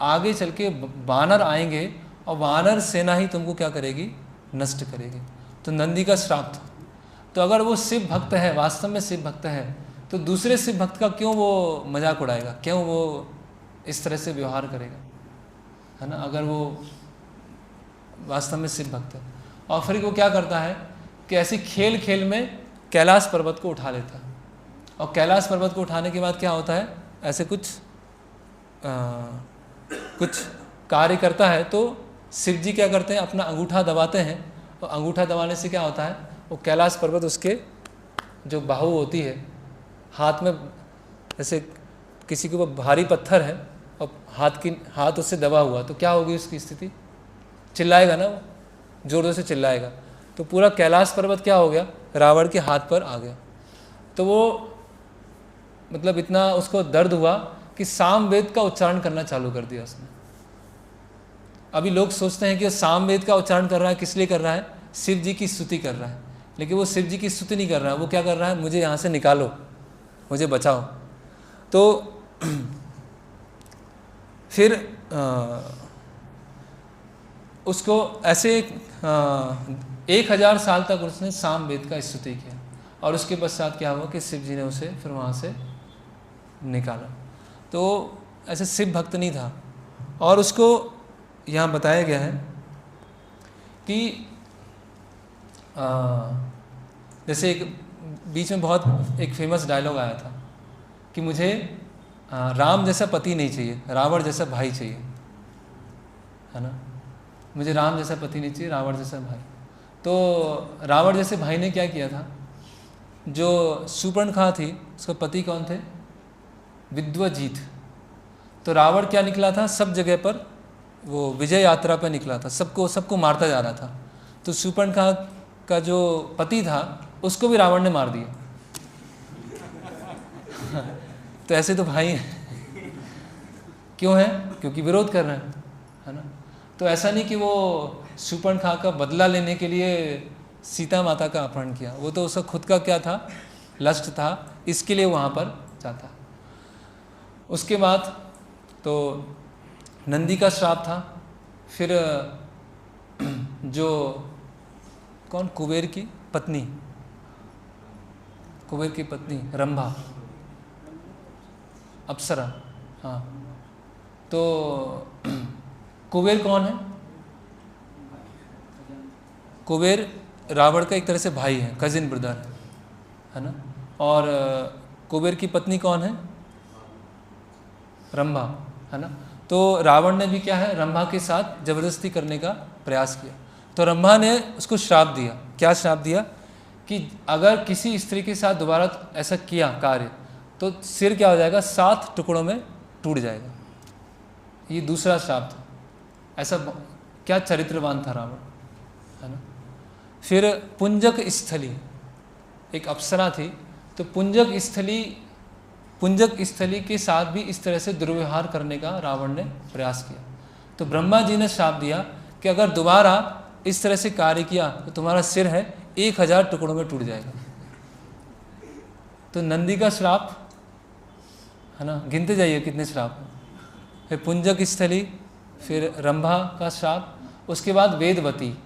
आगे चल के वानर आएंगे और वानर सेना ही तुमको क्या करेगी, नष्ट करेगी। तो नंदी का श्राप था। तो अगर वो शिव भक्त है, वास्तव में शिव भक्त है, तो दूसरे शिव भक्त का क्यों वो मजाक उड़ाएगा, क्यों वो इस तरह से व्यवहार करेगा, है ना, अगर वो वास्तव में शिव भक्त है। और फिर वो क्या करता है कि ऐसे खेल खेल में कैलाश पर्वत को उठा लेता है। और कैलाश पर्वत को उठाने के बाद क्या होता है, ऐसे कुछ कार्य करता है। तो शिव जी क्या करते हैं, अपना अंगूठा दबाते हैं, और अंगूठा दबाने से क्या होता है, वो कैलाश पर्वत, उसके जो बाहु होती है, हाथ में, जैसे किसी के ऊपर भारी पत्थर है और हाथ उससे दबा हुआ, तो क्या होगी उसकी स्थिति, चिल्लाएगा ना, वो जोरों से चिल्लाएगा। तो पूरा कैलाश पर्वत क्या हो गया, रावण के हाथ पर आ गया। तो वो मतलब इतना उसको दर्द हुआ कि सामवेद का उच्चारण करना चालू कर दिया उसने। अभी लोग सोचते हैं कि सामवेद का उच्चारण कर रहा है, किस लिए कर रहा है, शिव जी की स्तुति कर रहा है। लेकिन वो शिव जी की स्तुति नहीं कर रहा है, वो क्या कर रहा है, मुझे यहाँ से निकालो, मुझे बचाओ। तो फिर उसको ऐसे 1000 साल तक उसने सामवेद का स्तुति किया। और उसके पश्चात क्या हुआ कि शिव जी ने उसे फिर वहाँ से निकाला। तो ऐसे शिव भक्त नहीं था। और उसको यहाँ बताया गया है कि जैसे एक बीच में बहुत एक फेमस डायलॉग आया था कि मुझे राम जैसा पति नहीं चाहिए, रावण जैसा भाई चाहिए, है ना। मुझे राम जैसा पति नहीं चाहिए, रावण जैसा भाई। तो रावण जैसे भाई ने क्या किया था, जो शूर्पणखा थी उसका पति कौन थे, विद्वजीत। तो रावण क्या निकला था, सब जगह पर वो विजय यात्रा पर निकला था, सबको मारता जा रहा था। तो शूर्पणखा का जो पति था उसको भी रावण ने मार दिया। तो ऐसे तो भाई हैं। क्यों है, क्योंकि विरोध कर रहे हैं, है ना। तो ऐसा नहीं कि वो शूर्पणखा का बदला लेने के लिए सीता माता का अपहरण किया। वो तो उसका खुद का क्या था, लस्ट था, इसके लिए वहाँ पर जाता। उसके बाद तो नंदी का श्राप था। फिर जो कौन, कुबेर की पत्नी, कुबेर की पत्नी रंभा, अप्सरा, हाँ। तो कुबेर कौन है? कुबेर रावण का एक तरह से भाई है, कजिन ब्रदर है ना। और कुबेर की पत्नी कौन है? रंभा, है ना। तो रावण ने भी क्या है, रंभा के साथ जबरदस्ती करने का प्रयास किया। तो रंभा ने उसको श्राप दिया। क्या श्राप दिया? कि अगर किसी स्त्री के साथ दोबारा ऐसा किया कार्य तो सिर क्या हो जाएगा, 7 टुकड़ों में टूट जाएगा। ये दूसरा श्राप था। ऐसा क्या चरित्रवान था रावण, है ना। फिर पुंजक स्थली, एक अप्सरा थी, तो पुंजक स्थली के साथ भी इस तरह से दुर्व्यवहार करने का रावण ने प्रयास किया। तो ब्रह्मा जी ने श्राप दिया कि अगर दोबारा इस तरह से कार्य किया तो तुम्हारा सिर है 1000 टुकड़ों में टूट जाएगा। तो नंदी का श्राप, है ना, गिनते जाइए कितने श्राप हैं। फिर पुंजक स्थली, फिर रंभा का श्राप, उसके बाद वेदवती,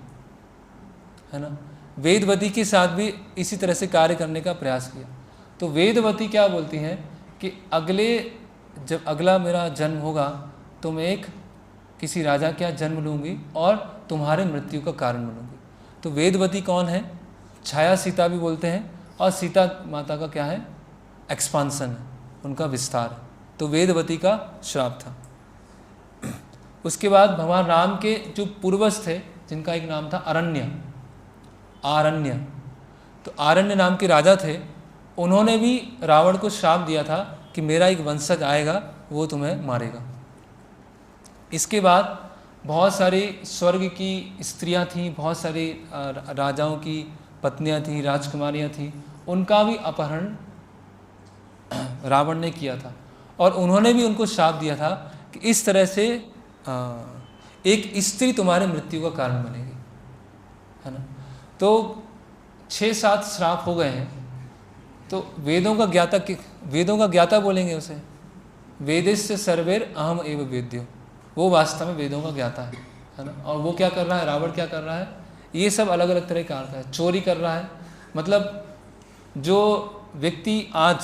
है ना। वेदवती के साथ भी इसी तरह से कार्य करने का प्रयास किया। तो वेदवती क्या बोलती हैं कि जब अगला मेरा जन्म होगा तो मैं एक किसी राजा का जन्म लूँगी और तुम्हारे मृत्यु का कारण बनूँगी। तो वेदवती कौन है? छाया सीता भी बोलते हैं, और सीता माता का क्या है, एक्सपांसन है, उनका विस्तार है। तो वेदवती का श्राप था। उसके बाद भगवान राम के जो पूर्वज थे, जिनका एक नाम था आरण्य, तो आरण्य नाम के राजा थे। उन्होंने भी रावण को श्राप दिया था कि मेरा एक वंशज आएगा, वो तुम्हें मारेगा। इसके बाद बहुत सारी स्वर्ग की स्त्रियां थीं, बहुत सारी राजाओं की पत्नियां थीं, राजकुमारियां थीं, उनका भी अपहरण रावण ने किया था। और उन्होंने भी उनको श्राप दिया था कि इस तरह से एक स्त्री तुम्हारे मृत्यु का कारण बनेगी, है ना। तो 6-7 श्राप हो गए हैं। तो वेदों का ज्ञाता बोलेंगे उसे, वेदस्य सर्वेर अहम एव वेद्यो, वो वास्तव में वेदों का ज्ञाता है ना। और वो क्या कर रहा है, रावण क्या कर रहा है, ये सब अलग अलग तरह का अर्थ है। चोरी कर रहा है, मतलब जो व्यक्ति आज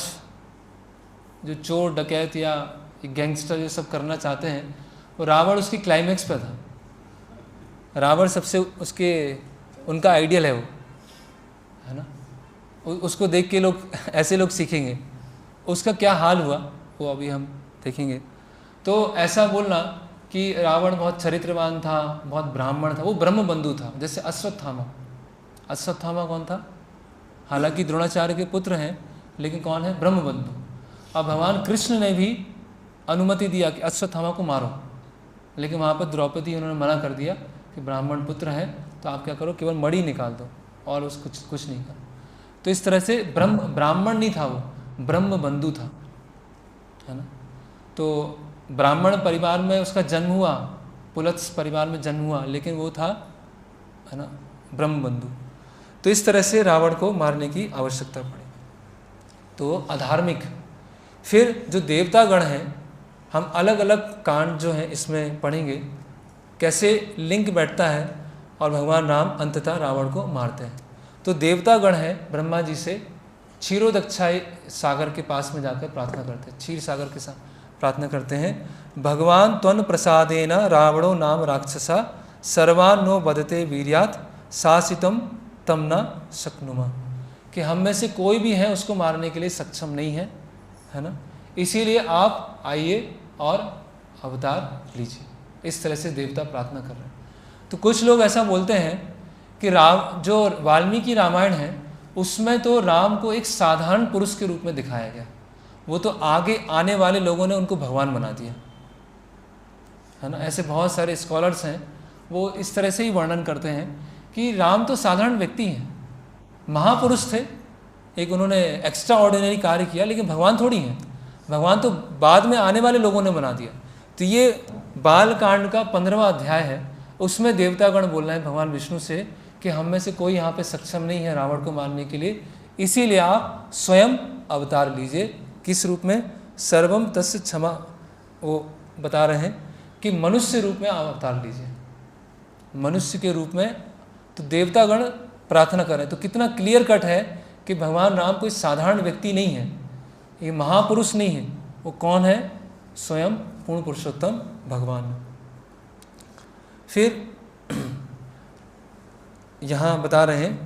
जो चोर डकैत या गैंगस्टर ये सब करना चाहते हैं, वो रावण उसकी क्लाइमैक्स पे था। रावण सबसे उनका आइडियल है वो, है ना। उसको देख के लोग, ऐसे लोग सीखेंगे। उसका क्या हाल हुआ वो अभी हम देखेंगे। तो ऐसा बोलना कि रावण बहुत चरित्रवान था, बहुत ब्राह्मण था, वो ब्रह्मबंधु था। जैसे अश्वत्थामा कौन था? हालांकि द्रोणाचार्य के पुत्र हैं, लेकिन कौन है? ब्रह्मबंधु। अब भगवान कृष्ण ने भी अनुमति दिया कि अश्वत्थामा को मारो, लेकिन वहाँ पर द्रौपदी उन्होंने मना कर दिया कि ब्राह्मण पुत्र है तो आप क्या करो, केवल मणि निकाल दो और उसको कुछ नहीं करो। तो इस तरह से ब्राह्मण नहीं था, वो ब्रह्मबंधु था, है ना। तो ब्राह्मण परिवार में उसका जन्म हुआ, पुलत्स परिवार में जन्म हुआ, लेकिन वो था, है ना, ब्रह्मबंधु। तो इस तरह से रावण को मारने की आवश्यकता पड़ी। तो अधार्मिक। फिर जो देवतागण हैं, हम अलग अलग कांड जो हैं इसमें पढ़ेंगे, कैसे लिंक बैठता है और भगवान राम अंततः रावण को मारते हैं। तो देवतागण हैं, ब्रह्मा जी से क्षीरोदक्षाई सागर के पास में जाकर प्रार्थना करते हैं, क्षीर सागर के साथ प्रार्थना करते हैं, भगवान त्वन प्रसादेन रावणो नाम राक्षसा सर्वान नो बदते वीर्यात शासितम तम न शक्नुमा, कि हम में से कोई भी है उसको मारने के लिए सक्षम नहीं है, है ना। इसीलिए आप आइए और अवतार लीजिए। इस तरह से देवता प्रार्थना कर रहे हैं। तो कुछ लोग ऐसा बोलते हैं कि जो वाल्मीकि रामायण है उसमें तो राम को एक साधारण पुरुष के रूप में दिखाया गया, वो तो आगे आने वाले लोगों ने उनको भगवान बना दिया, है ना। ऐसे बहुत सारे स्कॉलर्स हैं, वो इस तरह से ही वर्णन करते हैं कि राम तो साधारण व्यक्ति हैं, महापुरुष थे, एक उन्होंने एक्स्ट्रा ऑर्डिनरी कार्य किया, लेकिन भगवान थोड़ी हैं, भगवान तो बाद में आने वाले लोगों ने बना दिया। तो ये बाल कांड का 15वां अध्याय है, उसमें देवतागण बोल रहे हैं भगवान विष्णु से कि हम में से कोई यहाँ पे सक्षम नहीं है रावण को मारने के लिए, इसीलिए आप स्वयं अवतार लीजिए। किस रूप में? सर्वम तस्य क्षमा, वो बता रहे हैं कि मनुष्य रूप में आप अवतार लीजिए, मनुष्य के रूप में। तो देवतागण प्रार्थना करें, तो कितना क्लियर कट है कि भगवान राम कोई साधारण व्यक्ति नहीं है, ये महापुरुष नहीं है। वो कौन है? स्वयं पूर्ण पुरुषोत्तम भगवान। फिर यहाँ बता रहे हैं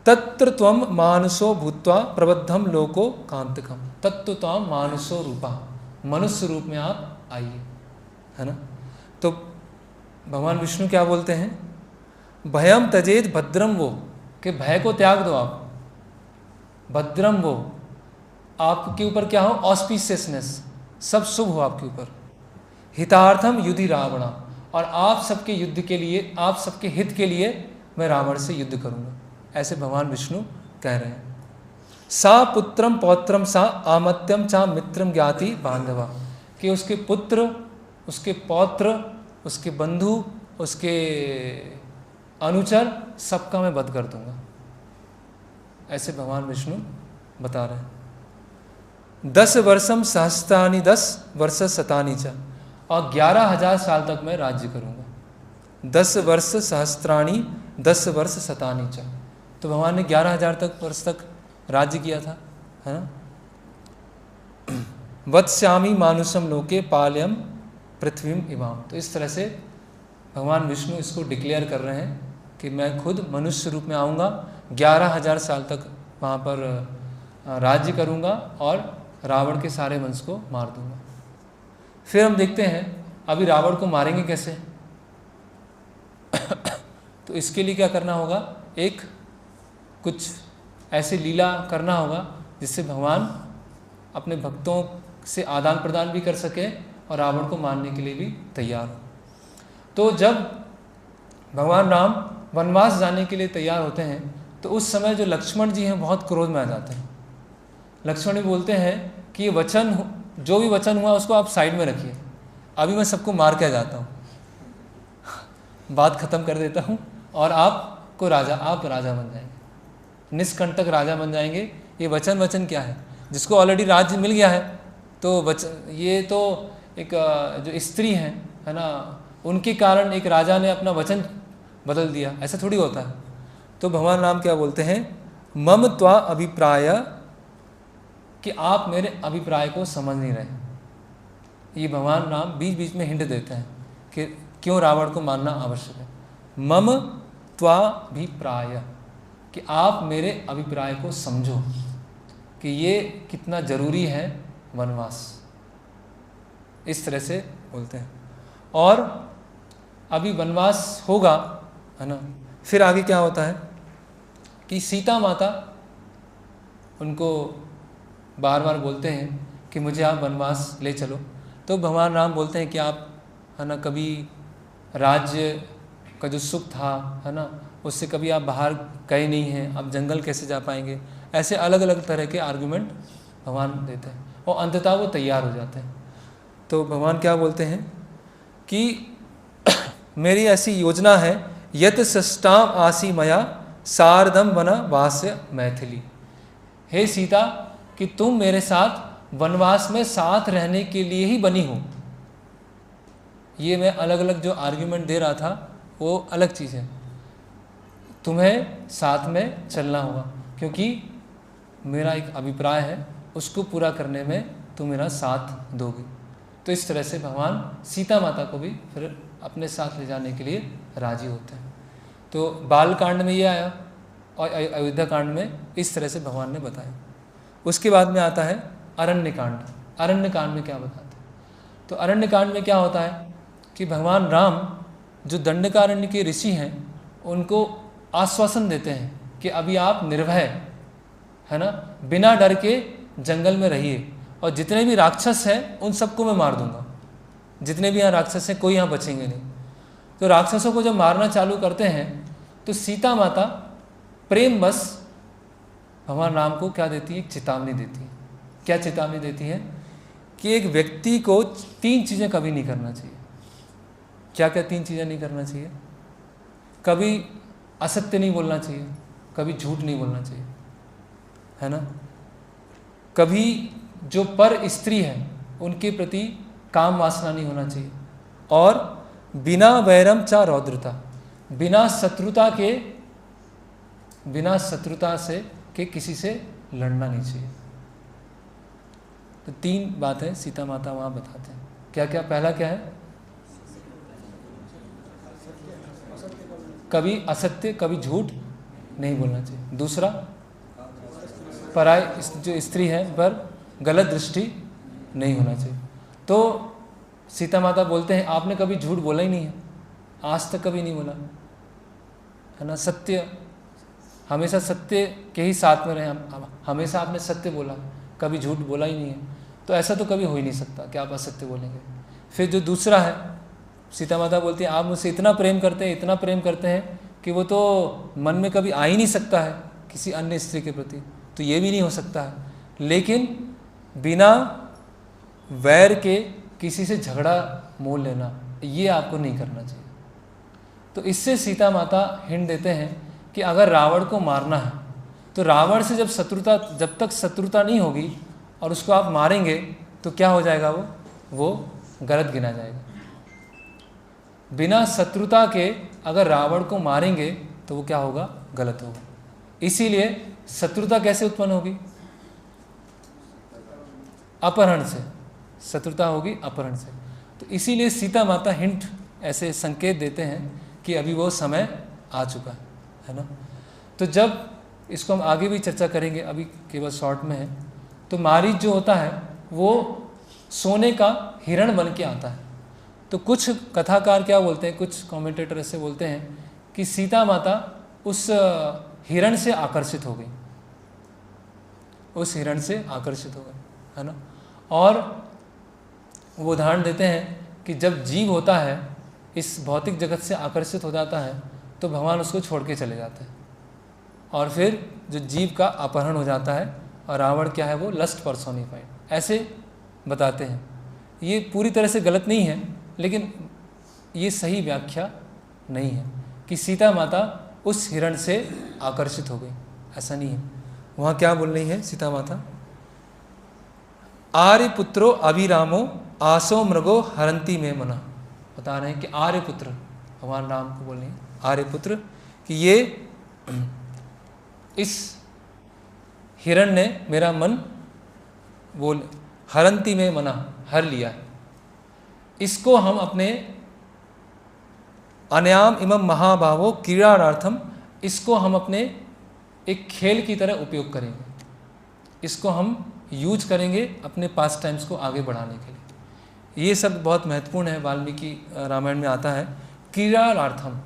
तत्र त्वम मानुषो भूत्वा प्रबद्धम लोको कांतकम, तत्व त्वम मानुषो रूपा, मनुष्य रूप में आप आइए, है ना। तो भगवान विष्णु क्या बोलते हैं? भयम तजेत भद्रम वो, कि भय को त्याग दो आप, भद्रम वो, आपके ऊपर क्या हो? ऑस्पिशियसनेस, सब शुभ हो आपके ऊपर। हितार्थम युधि रावणा, और आप सबके युद्ध के लिए, आप सबके हित के लिए मैं रावण से युद्ध करूंगा, ऐसे भगवान विष्णु कह रहे हैं। सा पुत्रम पौत्रम सा आमत्यम चा मित्रम ज्ञाति बांधवा, कि उसके पुत्र, उसके पौत्र, उसके बंधु, उसके अनुचर, सबका मैं वध कर दूंगा, ऐसे भगवान विष्णु बता रहे हैं। 10 वर्षम सहस्त्रानि 10 वर्ष शतानि च, और 11,000 साल तक मैं राज्य करूंगा। 10 वर्ष सहस्त्राणी 10 वर्ष शतानि च, तो भगवान ने 11,000 वर्ष तक राज्य किया था, है ना। वत्स्यामि मानुषम लोके पालयम पृथ्वीम इमाम, तो इस तरह से भगवान विष्णु इसको डिक्लेयर कर रहे हैं कि मैं खुद मनुष्य रूप में आऊँगा, 11,000 साल तक वहाँ पर राज्य करूँगा और रावण के सारे वंश को मार दूँगा। फिर हम देखते हैं अभी रावण को मारेंगे कैसे। तो इसके लिए क्या करना होगा? एक कुछ ऐसी लीला करना होगा जिससे भगवान अपने भक्तों से आदान प्रदान भी कर सके और रावण को मारने के लिए भी तैयार हो। तो जब भगवान राम वनवास जाने के लिए तैयार होते हैं तो उस समय जो लक्ष्मण जी हैं बहुत क्रोध में आ जाते हैं। लक्ष्मण जी बोलते हैं कि ये वचन, जो भी वचन हुआ उसको आप साइड में रखिए, अभी मैं सबको मार के जाता हूँ, बात खत्म कर देता हूँ और आपको राजा, आप राजा बन जाएंगे, निष्कंटक राजा बन जाएंगे। ये वचन क्या है? जिसको ऑलरेडी राज्य मिल गया है, तो वचन, ये तो एक जो स्त्री हैं, है ना, उनके कारण एक राजा ने अपना वचन बदल दिया, ऐसा थोड़ी होता है। तो भगवान राम क्या बोलते हैं? मम त्वा अभिप्राय, कि आप मेरे अभिप्राय को समझ नहीं रहे। ये भगवान राम बीच बीच में हिंट देते हैं कि क्यों रावण को मारना आवश्यक है। मम त्वाभिप्राय, कि आप मेरे अभिप्राय को समझो कि ये कितना जरूरी है वनवास, इस तरह से बोलते हैं। और अभी वनवास होगा, है ना, फिर आगे क्या होता है कि सीता माता उनको बार बार बोलते हैं कि मुझे आप वनवास ले चलो। तो भगवान राम बोलते हैं कि आप, है ना, कभी राज्य का जो सुख था, है ना, उससे कभी आप बाहर गए नहीं हैं, आप जंगल कैसे जा पाएंगे। ऐसे अलग अलग तरह के आर्गुमेंट भगवान देते हैं और अंततः वो तैयार हो जाते हैं। तो भगवान क्या बोलते हैं कि मेरी ऐसी योजना है, यत सष्टाम आसी मया सार्धम वनवास्य मैथिली। हे सीता, कि तुम मेरे साथ वनवास में साथ रहने के लिए ही बनी हो। ये मैं अलग अलग जो आर्ग्यूमेंट दे रहा था वो अलग चीज़ है, तुम्हें साथ में चलना होगा क्योंकि मेरा एक अभिप्राय है, उसको पूरा करने में तुम मेरा साथ दोगे। तो इस तरह से भगवान सीता माता को भी फिर अपने साथ ले जाने के लिए राजी होते हैं। तो बाल कांड में ये आया और अयोध्या कांड में इस तरह से भगवान ने बताया। उसके बाद में आता है अरण्य कांड। अरण्य कांड में क्या बताते हैं? तो अरण्य कांड में क्या होता है कि भगवान राम जो दंडकारण्य के ऋषि हैं उनको आश्वासन देते हैं कि अभी आप निर्भय, है ना, बिना डर के जंगल में रहिए और जितने भी राक्षस हैं उन सबको मैं मार दूंगा। जितने भी यहाँ राक्षस हैं कोई यहाँ बचेंगे नहीं। तो राक्षसों को जब मारना चालू करते हैं तो सीता माता प्रेमवश भगवान राम को क्या देती है? एक चेतावनी देती है। क्या चेतावनी देती है? कि एक व्यक्ति को 3 चीज़ें कभी नहीं करना चाहिए। क्या क्या 3 चीज़ें नहीं करना चाहिए? कभी असत्य नहीं बोलना चाहिए, कभी झूठ नहीं बोलना चाहिए, है ना। कभी जो पर स्त्री है उनके प्रति काम वासना नहीं होना चाहिए, और बिना वैरम चा रौद्रता, बिना शत्रुता से के किसी से लड़ना नहीं चाहिए। तो 3 बातें सीता माता वहाँ बताते हैं। क्या क्या? पहला क्या है? कभी असत्य, कभी झूठ नहीं बोलना चाहिए। दूसरा, पराय जो स्त्री है पर गलत दृष्टि नहीं होना चाहिए। तो सीता माता बोलते हैं आपने कभी झूठ बोला ही नहीं है, आज तक कभी नहीं बोला, है ना। सत्य, हमेशा सत्य के ही साथ में रहे, हमेशा आपने सत्य बोला, कभी झूठ बोला ही नहीं है। तो ऐसा तो कभी हो ही नहीं सकता कि आप असत्य बोलेंगे। फिर जो दूसरा है, सीता माता बोलती है आप मुझसे इतना प्रेम करते हैं, इतना प्रेम करते हैं कि वो तो मन में कभी आ ही नहीं सकता है किसी अन्य स्त्री के प्रति, तो ये भी नहीं हो सकता है। लेकिन बिना वैर के किसी से झगड़ा मोल लेना, ये आपको नहीं करना चाहिए। तो इससे सीता माता हिंट देते हैं कि अगर रावण को मारना है तो रावण से जब तक शत्रुता नहीं होगी और उसको आप मारेंगे तो क्या हो जाएगा, वो गलत गिना जाएगा। बिना शत्रुता के अगर रावण को मारेंगे तो वो क्या होगा, गलत होगा। इसीलिए शत्रुता कैसे उत्पन्न होगी? अपहरण से शत्रुता होगी, अपहरण से। तो इसीलिए सीता माता हिंट, ऐसे संकेत देते हैं कि अभी वो समय आ चुका है ना। तो जब इसको हम आगे भी चर्चा करेंगे, अभी केवल शॉर्ट में है। तो मारीच जो होता है वो सोने का हिरण बन के आता है। तो कुछ कथाकार क्या बोलते हैं, कुछ कमेंटेटर ऐसे बोलते हैं कि सीता माता उस हिरण से आकर्षित हो गई, उस हिरण से आकर्षित हो गई, है ना। और वो उदाहरण देते हैं कि जब जीव होता है इस भौतिक जगत से आकर्षित हो जाता है तो भगवान उसको छोड़ के चले जाते हैं, और फिर जो जीव का अपहरण हो जाता है, और रावण क्या है, वो लस्ट पर्सोनिफाइड, ऐसे बताते हैं। ये पूरी तरह से गलत नहीं है, लेकिन ये सही व्याख्या नहीं है कि सीता माता उस हिरण से आकर्षित हो गई, ऐसा नहीं है। वहाँ क्या बोल रही है सीता माता, आर्यपुत्रो अभिरामो आसो मृगो हरंती में मना। बता रहे हैं कि आर्यपुत्र, भगवान राम को बोल रहे हैं आर्यपुत्र, कि ये इस हिरण ने मेरा मन बोल हरंती में मना, हर लिया है। इसको हम अपने अन्याम इमम महाभावो क्रीड़ार्थम, इसको हम अपने एक खेल की तरह उपयोग करेंगे, इसको हम यूज करेंगे अपने पास टाइम्स को आगे बढ़ाने के लिए। ये सब बहुत महत्वपूर्ण है, वाल्मीकि रामायण में आता है। क्रीड़ार्थम,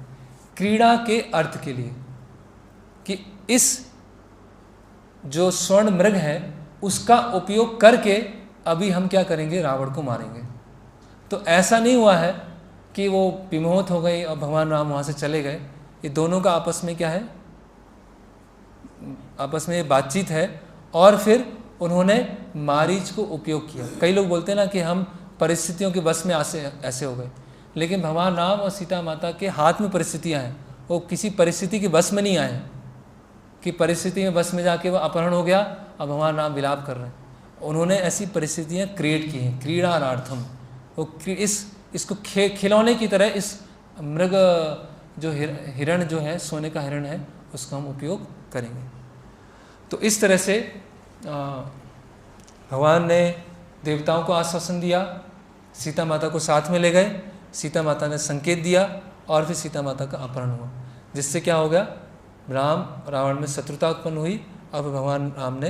क्रीड़ा के अर्थ के लिए, कि इस जो स्वर्ण मृग है उसका उपयोग करके अभी हम क्या करेंगे, रावण को मारेंगे। तो ऐसा नहीं हुआ है कि वो विमोहित हो गई और भगवान राम वहाँ से चले गए। ये दोनों का आपस में क्या है, आपस में बातचीत है, और फिर उन्होंने मारीच को उपयोग किया। कई लोग बोलते हैं ना कि हम परिस्थितियों के बस में ऐसे हो गए, लेकिन भगवान राम और सीता माता के हाथ में परिस्थितियाँ हैं, वो किसी परिस्थिति के बस में नहीं आए कि परिस्थिति में बस में जाके वो अपहरण हो गया और भगवान राम विलाप कर रहे हैं। उन्होंने ऐसी परिस्थितियाँ क्रिएट की हैं, क्रीड़ार्थम। वो इसको खिलौने की तरह इस मृग जो हिरण जो है, सोने का हिरण है, उसका हम उपयोग करेंगे। तो इस तरह से भगवान ने देवताओं को आश्वासन दिया, सीता माता को साथ में ले गए, सीता माता ने संकेत दिया, और फिर सीता माता का अपहरण हुआ, जिससे क्या हो गया, रावण में शत्रुता उत्पन्न हुई, और भगवान राम ने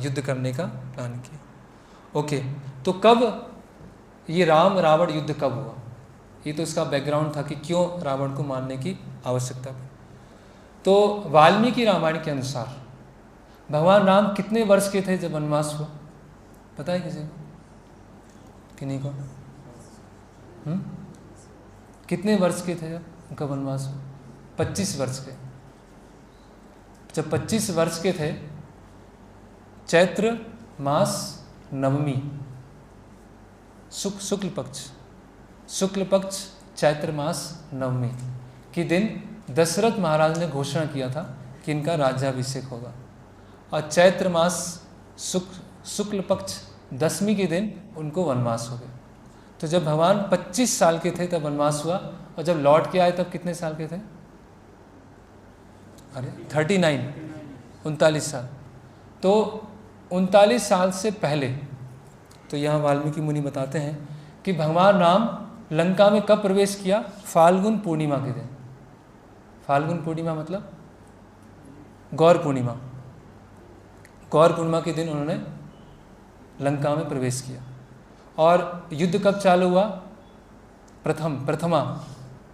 युद्ध करने का प्लान किया। ओके, तो कब ये राम रावण युद्ध कब हुआ, ये तो इसका बैकग्राउंड था कि क्यों रावण को मारने की आवश्यकता थी। तो वाल्मीकि रामायण के अनुसार भगवान राम कितने वर्ष के थे जब वनवास हुआ, पता है किसी को, कि नहीं को? कितने वर्ष के थे जब उनका वनवास हुआ? 25 वर्ष के। जब 25 वर्ष के थे, चैत्र मास नवमी, शुक्ल पक्ष चैत्र मास नवमी, के दिन दशरथ महाराज ने घोषणा किया था कि इनका राज्याभिषेक होगा। और चैत्र मास शुक्ल पक्ष दशमी के दिन उनको वनवास हो गया। तो जब भगवान 25 साल के थे तब वनवास हुआ, और जब लौट के आए तब कितने साल के थे? अरे 39 साल। तो 39 साल से पहले, तो यहाँ वाल्मीकि मुनि बताते हैं कि भगवान राम लंका में कब प्रवेश किया? फाल्गुन पूर्णिमा के दिन। फाल्गुन पूर्णिमा मतलब गौर पूर्णिमा। गौर पूर्णिमा के दिन उन्होंने लंका में प्रवेश किया। और युद्ध कब चालू हुआ?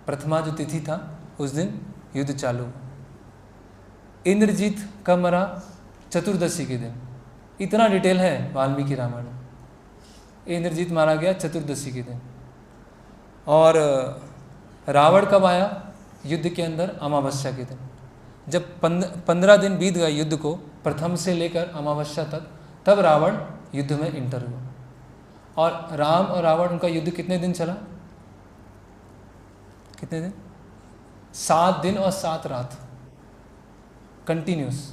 प्रथमा जो तिथि था उस दिन युद्ध चालू हुआ। इंद्रजीत कब मरा? चतुर्दशी के दिन। इतना डिटेल है वाल्मीकि रामायण में। इंद्रजीत मारा गया चतुर्दशी के दिन। और रावण कब आया युद्ध के अंदर? अमावस्या के दिन। जब 15 दिन बीत गए युद्ध को, प्रथम से लेकर अमावस्या तक, तब रावण युद्ध में इंटर हुआ। और राम और रावण उनका युद्ध कितने दिन चला? कितने दिन? 7 दिन और 7 रात कंटिन्यूस,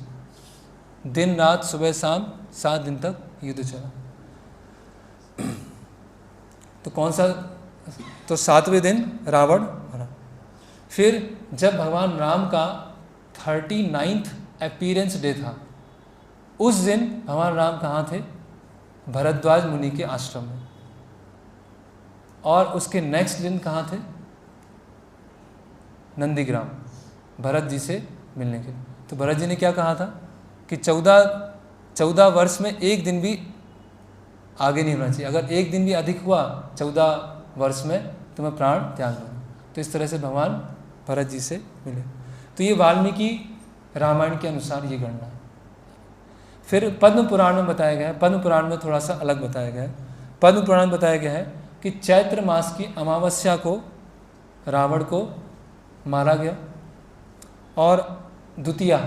दिन रात सुबह शाम 7 दिन तक युद्ध चला। तो कौन सा? तो 7वें दिन रावण मरा। फिर जब भगवान राम का 39th अपीयरेंस डे था, उस दिन भगवान राम कहाँ थे? भरद्वाज मुनि के आश्रम में। और उसके नेक्स्ट दिन कहाँ थे? नंदीग्राम, भरत जी से मिलने के लिए। तो भरत जी ने क्या कहा था कि 14 वर्ष में एक दिन भी आगे नहीं होना चाहिए। अगर एक दिन भी अधिक हुआ 14 वर्ष में तो मैं प्राण त्याग दूंगा। तो इस तरह से भगवान भरत जी से मिले। तो ये वाल्मीकि रामायण के अनुसार ये गणना है। फिर पद्म पुराण में बताया गया है, पद्म पुराण में थोड़ा सा अलग बताया गया है। पद्म पुराण में बताया गया है कि चैत्र मास की अमावस्या को रावण को मारा गया, और द्वितीया,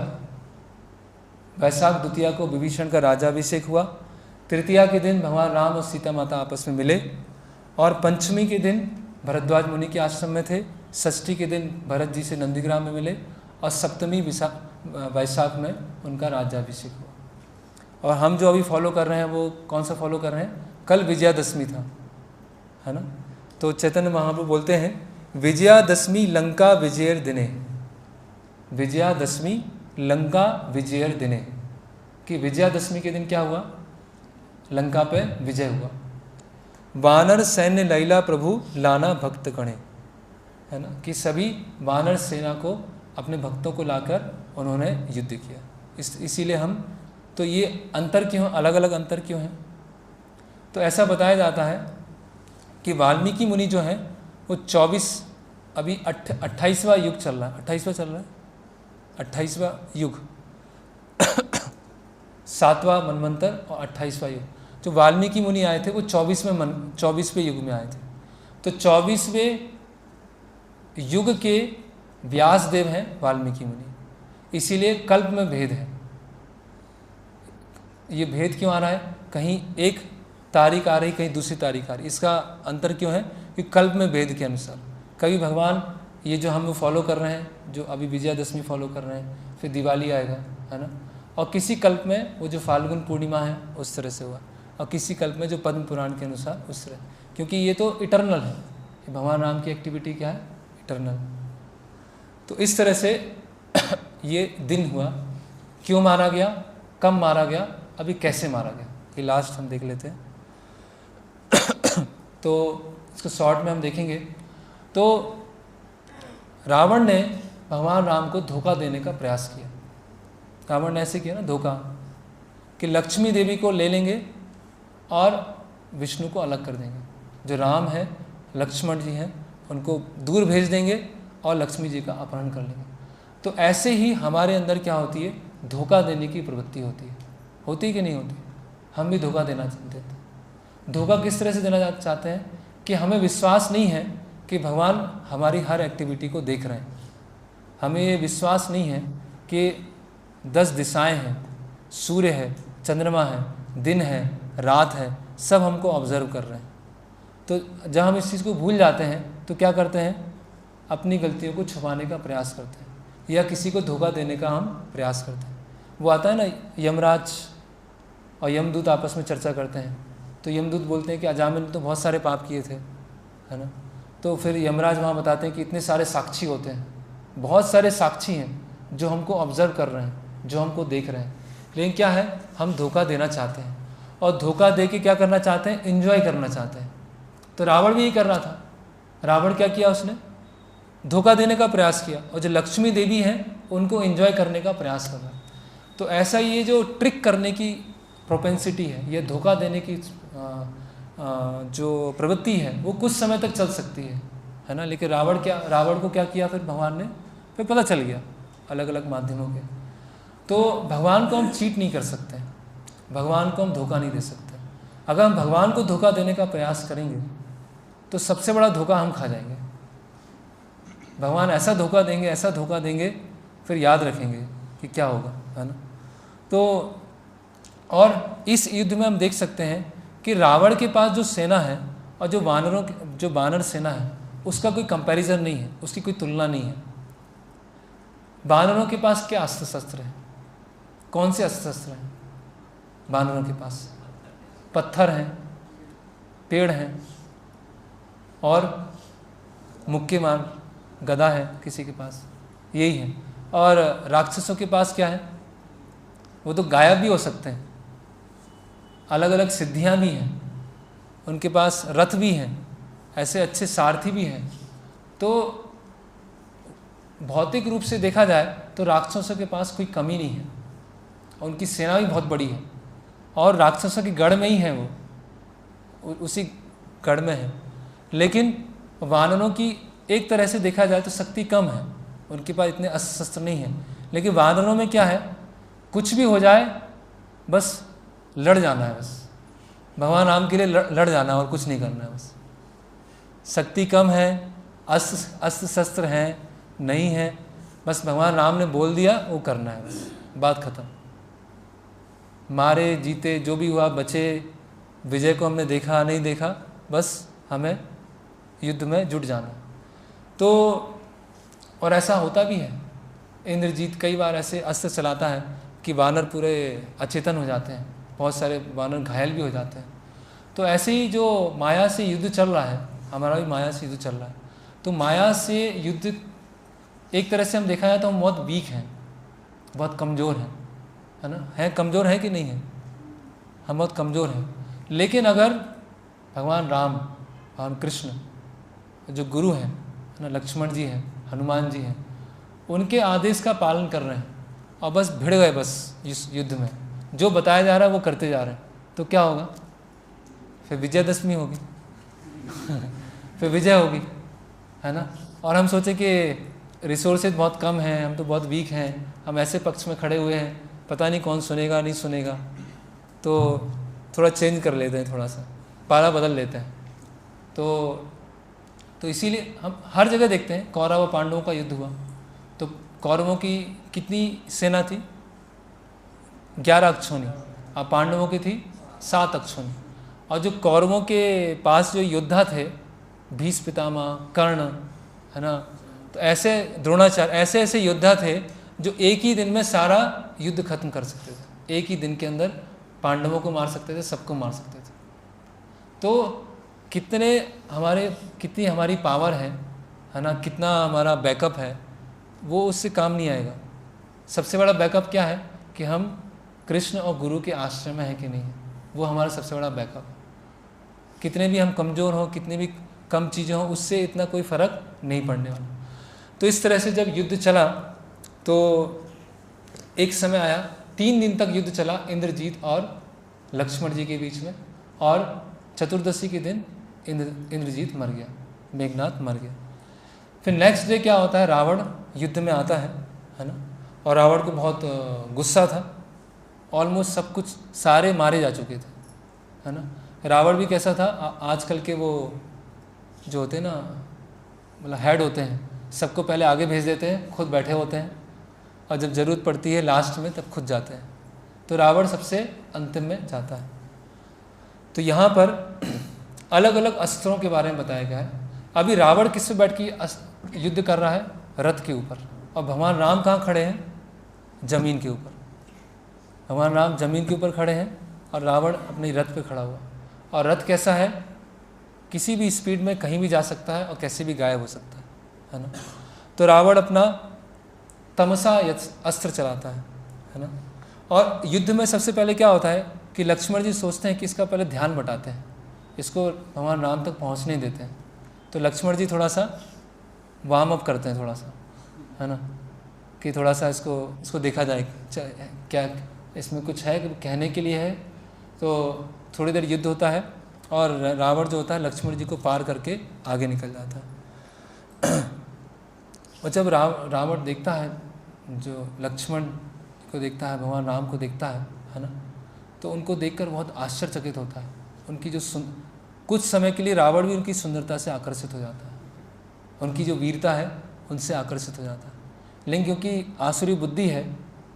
वैशाख द्वितीया को विभीषण का राज्याभिषेक हुआ। तृतीया के दिन भगवान राम और सीता माता आपस में मिले, और पंचमी के दिन भरद्वाज मुनि के आश्रम में थे। षष्ठी के दिन भरत जी से नंदीग्राम में मिले, और सप्तमी वैशाख में उनका राज्याभिषेक हुआ। और हम जो अभी फॉलो कर रहे हैं वो कौन सा फॉलो कर रहे हैं? कल विजयादशमी था, है ना। तो चैतन्य महाप्रभु बोलते हैं विजयादशमी लंका विजयर दिने, विजयादशमी लंका विजयर दिने, कि विजयादशमी के दिन क्या हुआ? लंका पे विजय हुआ। वानर सैन्य लैला प्रभु लाना भक्त गणे, है ना, कि सभी वानर सेना को अपने भक्तों को लाकर उन्होंने युद्ध किया। इसीलिए हम, तो ये अंतर क्यों, अलग अलग अंतर क्यों हैं? तो ऐसा बताया जाता है कि वाल्मीकि मुनि जो हैं वो 24, अभी 28वां युग चल रहा है, 28वां चल रहा है, 28वां युग 7वां मनवंतर और 28वां युग। जो वाल्मीकि मुनि आए थे वो 24वें युग में आए थे। तो 24वें युग के व्यास देव हैं वाल्मीकि मुनि, इसीलिए कल्प में भेद है। ये भेद क्यों आ रहा है? कहीं एक तारीख आ रही, कहीं दूसरी तारीख आ रही। इसका अंतर क्यों है? कि कल्प में भेद के अनुसार कभी भगवान ये जो हम फॉलो कर रहे हैं, जो अभी विजयादशमी फॉलो कर रहे हैं, फिर दिवाली आएगा, है ना, और किसी कल्प में वो जो फाल्गुन पूर्णिमा है उस तरह से हुआ, और किसी कल्प में जो पद्म पुराण के अनुसार उस तरह, क्योंकि ये तो इटर्नल है, भगवान राम की एक्टिविटी क्या है? इटर्नल। तो इस तरह से ये दिन हुआ। क्यों मारा गया, कब मारा गया, अभी कैसे मारा गया, ये लास्ट हम देख लेते हैं। तो इसको शॉर्ट में हम देखेंगे। तो रावण ने भगवान राम को धोखा देने का प्रयास किया। रावण ने ऐसे किया ना, धोखा, कि लक्ष्मी देवी को ले लेंगे और विष्णु को अलग कर देंगे। जो राम है, लक्ष्मण जी हैं, उनको दूर भेज देंगे और लक्ष्मी जी का अपहरण कर लेंगे। तो ऐसे ही हमारे अंदर क्या होती है? धोखा देने की प्रवृत्ति होती है कि नहीं होती? हम भी धोखा देना चाहते हैं। धोखा किस तरह से देना चाहते हैं? कि हमें विश्वास नहीं है कि भगवान हमारी हर एक्टिविटी को देख रहे हैं। हमें ये विश्वास नहीं है कि 10 दिशाएं हैं, सूर्य है, चंद्रमा है, दिन है, रात है, सब हमको ऑब्जर्व कर रहे हैं। तो जब हम इस चीज़ को भूल जाते हैं तो क्या करते हैं? अपनी गलतियों को छुपाने का प्रयास करते हैं या किसी को धोखा देने का हम प्रयास करते हैं। वो आता है ना, यमराज और यमदूत आपस में चर्चा करते हैं, तो यमदूत बोलते हैं कि अजामिल ने तो बहुत सारे पाप किए थे, है ना। तो फिर यमराज वहाँ बताते हैं कि इतने सारे साक्षी होते हैं, बहुत सारे साक्षी हैं जो हमको ऑब्जर्व कर रहे हैं, जो हमको देख रहे हैं, लेकिन क्या है, हम धोखा देना चाहते हैं और धोखा दे के क्या करना चाहते हैं, एंजॉय करना चाहते हैं। तो रावण भी यही कर रहा था। रावण क्या किया, उसने धोखा देने का प्रयास किया और जो लक्ष्मी देवी हैं उनको एंजॉय करने का प्रयास कर रहा है। तो ऐसा ये जो ट्रिक करने की प्रोपेंसिटी है, ये धोखा देने की जो प्रवृत्ति है, वो कुछ समय तक चल सकती है ना। लेकिन रावण को क्या किया फिर भगवान ने, फिर पता चल गया अलग अलग माध्यमों के। तो भगवान को हम चीट नहीं कर सकते, भगवान को हम धोखा नहीं दे सकते। अगर हम भगवान को धोखा देने का प्रयास करेंगे तो सबसे बड़ा धोखा हम खा जाएंगे। भगवान ऐसा धोखा देंगे, फिर याद रखेंगे कि क्या होगा, है ना। तो और इस युद्ध में हम देख सकते हैं कि रावण के पास जो सेना है और जो वानर सेना है, उसका कोई कंपैरिजन नहीं है, उसकी कोई तुलना नहीं है। वानरों के पास क्या अस्त्र शस्त्र है, कौन से अस्त्र शस्त्र हैं वानरों के पास? पत्थर हैं, पेड़ हैं और मुक्के मार गदा है किसी के पास, यही है। और राक्षसों के पास क्या है, वो तो गायब भी हो सकते हैं, अलग अलग सिद्धियां भी हैं, उनके पास रथ भी हैं, ऐसे अच्छे सारथी भी हैं। तो भौतिक रूप से देखा जाए तो राक्षसों के पास कोई कमी नहीं है, उनकी सेना भी बहुत बड़ी है और राक्षसों के गढ़ में ही है, वो उसी गढ़ में है। लेकिन वानरों की एक तरह से देखा जाए तो शक्ति कम है, उनके पास इतने अस्त्र शस्त्र नहीं है। लेकिन वानरों में क्या है, कुछ भी हो जाए बस लड़ जाना है, बस भगवान राम के लिए लड़ जाना है और कुछ नहीं करना है। बस शक्ति कम है, अस्त्र शस्त्र हैं नहीं है, बस भगवान राम ने बोल दिया वो करना है, बस बात खत्म। मारे जीते जो भी हुआ, बचे, विजय को हमने देखा नहीं देखा, बस हमें युद्ध में जुट जाना। तो और ऐसा होता भी है, इंद्रजीत कई बार ऐसे अस्त्र चलाता है कि वानर पूरे अचेतन हो जाते हैं, बहुत सारे वानर घायल भी हो जाते हैं। तो ऐसे ही जो माया से युद्ध चल रहा है, हमारा भी माया से युद्ध चल रहा है। तो माया से युद्ध एक तरह से हम देखा जाए तो हम बहुत वीक हैं, बहुत कमज़ोर हैं, है ना। हैं कमज़ोर हैं कि नहीं हैं, हम बहुत कमज़ोर हैं। लेकिन अगर भगवान राम, भगवान कृष्ण जो गुरु हैं, है ना, लक्ष्मण जी हैं, हनुमान जी हैं, उनके आदेश का पालन कर रहे हैं और बस भिड़ गए बस इस युद्ध में, जो बताया जा रहा है वो करते जा रहे हैं, तो क्या होगा, फिर विजयदशमी होगी फिर विजय होगी, है ना। और हम सोचे कि रिसोर्सेज बहुत कम हैं, हम तो बहुत वीक हैं, हम ऐसे पक्ष में खड़े हुए हैं, पता नहीं कौन सुनेगा नहीं सुनेगा, तो थोड़ा चेंज कर लेते हैं, थोड़ा सा पारा बदल लेते हैं। तो इसीलिए हम हर जगह देखते हैं कौरव और पांडवों का युद्ध हुआ, तो कौरवों की कितनी सेना थी, 11 अक्षौनी, और पांडवों की थी 7 अक्षौनी। और जो कौरवों के पास जो योद्धा थे, भीष्म पितामह, कर्ण, है ना, तो ऐसे द्रोणाचार्य, ऐसे ऐसे योद्धा थे जो एक ही दिन में सारा युद्ध खत्म कर सकते थे, एक ही दिन के अंदर पांडवों को मार सकते थे, सबको मार सकते थे। तो कितनी हमारी पावर है ना, कितना हमारा बैकअप है, वो उससे काम नहीं आएगा। सबसे बड़ा बैकअप क्या है कि हम कृष्ण और गुरु के आश्रय में है कि नहीं है, वो हमारा सबसे बड़ा बैकअप है। कितने भी हम कमज़ोर हों, कितने भी कम चीज़ें हों, उससे इतना कोई फ़र्क नहीं पड़ने वाला। तो इस तरह से जब युद्ध चला तो एक समय आया, 3 दिन तक युद्ध चला इंद्रजीत और लक्ष्मण जी के बीच में, और चतुर्दशी के दिन इंद्रजीत मर गया, मेघनाथ मर गया। फिर नेक्स्ट डे क्या होता है, रावण युद्ध में आता है ना, और रावण को बहुत गुस्सा था, ऑलमोस्ट सब कुछ सारे मारे जा चुके थे, है ना। रावण भी कैसा था, आजकल के वो जो होते हैं ना, मतलब हेड होते हैं, सबको पहले आगे भेज देते हैं, खुद बैठे होते हैं, और जब ज़रूरत पड़ती है लास्ट में तब खुद जाते हैं। तो रावण सबसे अंतिम में जाता है। तो यहाँ पर अलग अलग अस्त्रों के बारे में बताया गया है। अभी रावण किस पे बैठ के युद्ध कर रहा है? रथ के ऊपर। और भगवान राम कहाँ खड़े हैं? जमीन के ऊपर। भगवान राम जमीन के ऊपर खड़े हैं और रावण अपने रथ पे खड़ा हुआ। और रथ कैसा है? किसी भी स्पीड में कहीं भी जा सकता है और कैसे भी गायब हो सकता है ना। तो रावण अपना तमसा अस्त्र चलाता है ना। और युद्ध में सबसे पहले क्या होता है कि लक्ष्मण जी सोचते हैं कि इसका पहले ध्यान बटाते हैं, इसको भगवान राम तक पहुंचने नहीं देते हैं। तो लक्ष्मण जी थोड़ा सा वार्म अप करते हैं, थोड़ा सा, है ना, कि थोड़ा सा इसको देखा जाए क्या इसमें कुछ है कि कहने के लिए है। तो थोड़ी देर युद्ध होता है और रावण जो होता है लक्ष्मण जी को पार करके आगे निकल जाता है। और जब रावण देखता है, जो लक्ष्मण को देखता है, भगवान राम को देखता है ना, तो उनको देखकर बहुत आश्चर्यचकित होता है। उनकी जो कुछ समय के लिए रावण भी उनकी सुंदरता से आकर्षित हो जाता है, उनकी जो वीरता है उनसे आकर्षित हो जाता है। लेकिन क्योंकि आसुरी बुद्धि है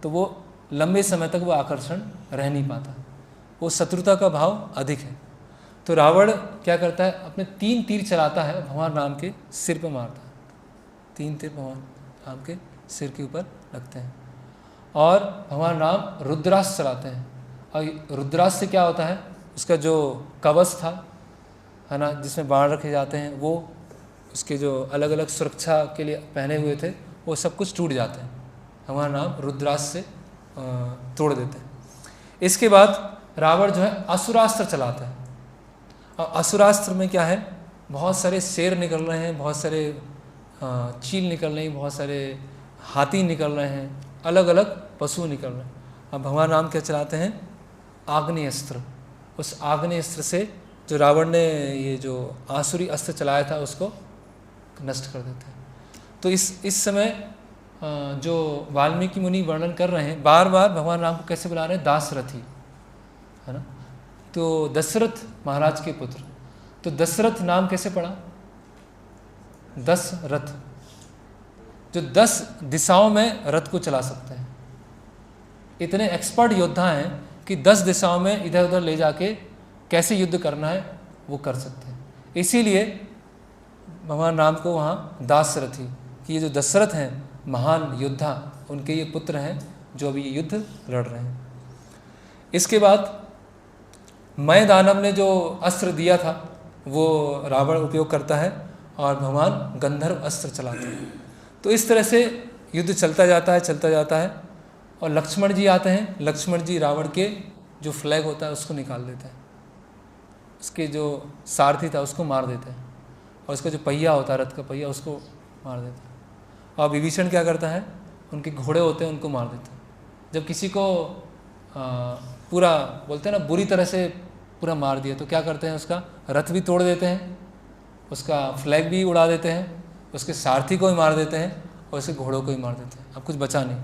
तो वो लंबे समय तक वो आकर्षण रह नहीं पाता, वो शत्रुता का भाव अधिक है। तो रावण क्या करता है, अपने 3 तीर चलाता है, भगवान राम के सिर पर मारता है। 3 तीर भगवान राम के सिर के ऊपर लगते हैं और भगवान राम रुद्रास्त्र चलाते हैं। और रुद्रास्त्र से क्या होता है, उसका जो कवच था, है ना, जिसमें बाण रखे जाते हैं, वो उसके जो अलग अलग सुरक्षा के लिए पहने हुए थे, वो सब कुछ टूट जाते हैं। भगवान राम रुद्रास्त्र से तोड़ देते हैं। इसके बाद रावण जो है असुरास्त्र चलाता है। और असुरास्त्र में क्या है, बहुत सारे शेर निकल रहे हैं, बहुत सारे चील निकल रहे हैं, बहुत सारे हाथी निकल रहे हैं, अलग अलग पशु निकल रहे हैं। अब भगवान राम क्या चलाते हैं, आग्नेय अस्त्र। उस आग्नेय अस्त्र से जो रावण ने ये जो आसुरी अस्त्र चलाया था उसको नष्ट कर देते हैं। तो इस समय जो वाल्मीकि मुनि वर्णन कर रहे हैं, बार बार भगवान राम को कैसे बुला रहे हैं, दासरथी, है ना। तो दशरथ महाराज के पुत्र, तो दशरथ नाम कैसे पड़ा, दशरथ, जो 10 दिशाओं में रथ को चला सकते हैं। इतने एक्सपर्ट योद्धा हैं कि 10 दिशाओं में इधर उधर ले जाके कैसे युद्ध करना है वो कर सकते हैं। इसीलिए भगवान राम को वहाँ दासरथी, कि ये जो दशरथ हैं महान योद्धा, उनके ये पुत्र हैं जो अभी ये युद्ध लड़ रहे हैं। इसके बाद मय दानव ने जो अस्त्र दिया था वो रावण उपयोग करता है और भगवान गंधर्व अस्त्र चलाते हैं। तो इस तरह से युद्ध चलता जाता है और लक्ष्मण जी आते हैं। लक्ष्मण जी रावण के जो फ्लैग होता है उसको निकाल देते हैं, उसके जो सारथी था उसको मार देते हैं, और उसका जो पहिया होता है रथ का पहिया उसको मार देते हैं। और विभीषण क्या करता है, उनके घोड़े होते हैं उनको मार देते हैं। जब किसी को पूरा बोलते हैं ना बुरी तरह से पूरा मार दिया तो क्या करते हैं, उसका रथ भी तोड़ देते हैं, उसका फ्लैग भी उड़ा देते हैं, उसके सारथी को भी मार देते हैं और उसके घोड़ों को भी मार देते हैं। अब कुछ बचा नहीं,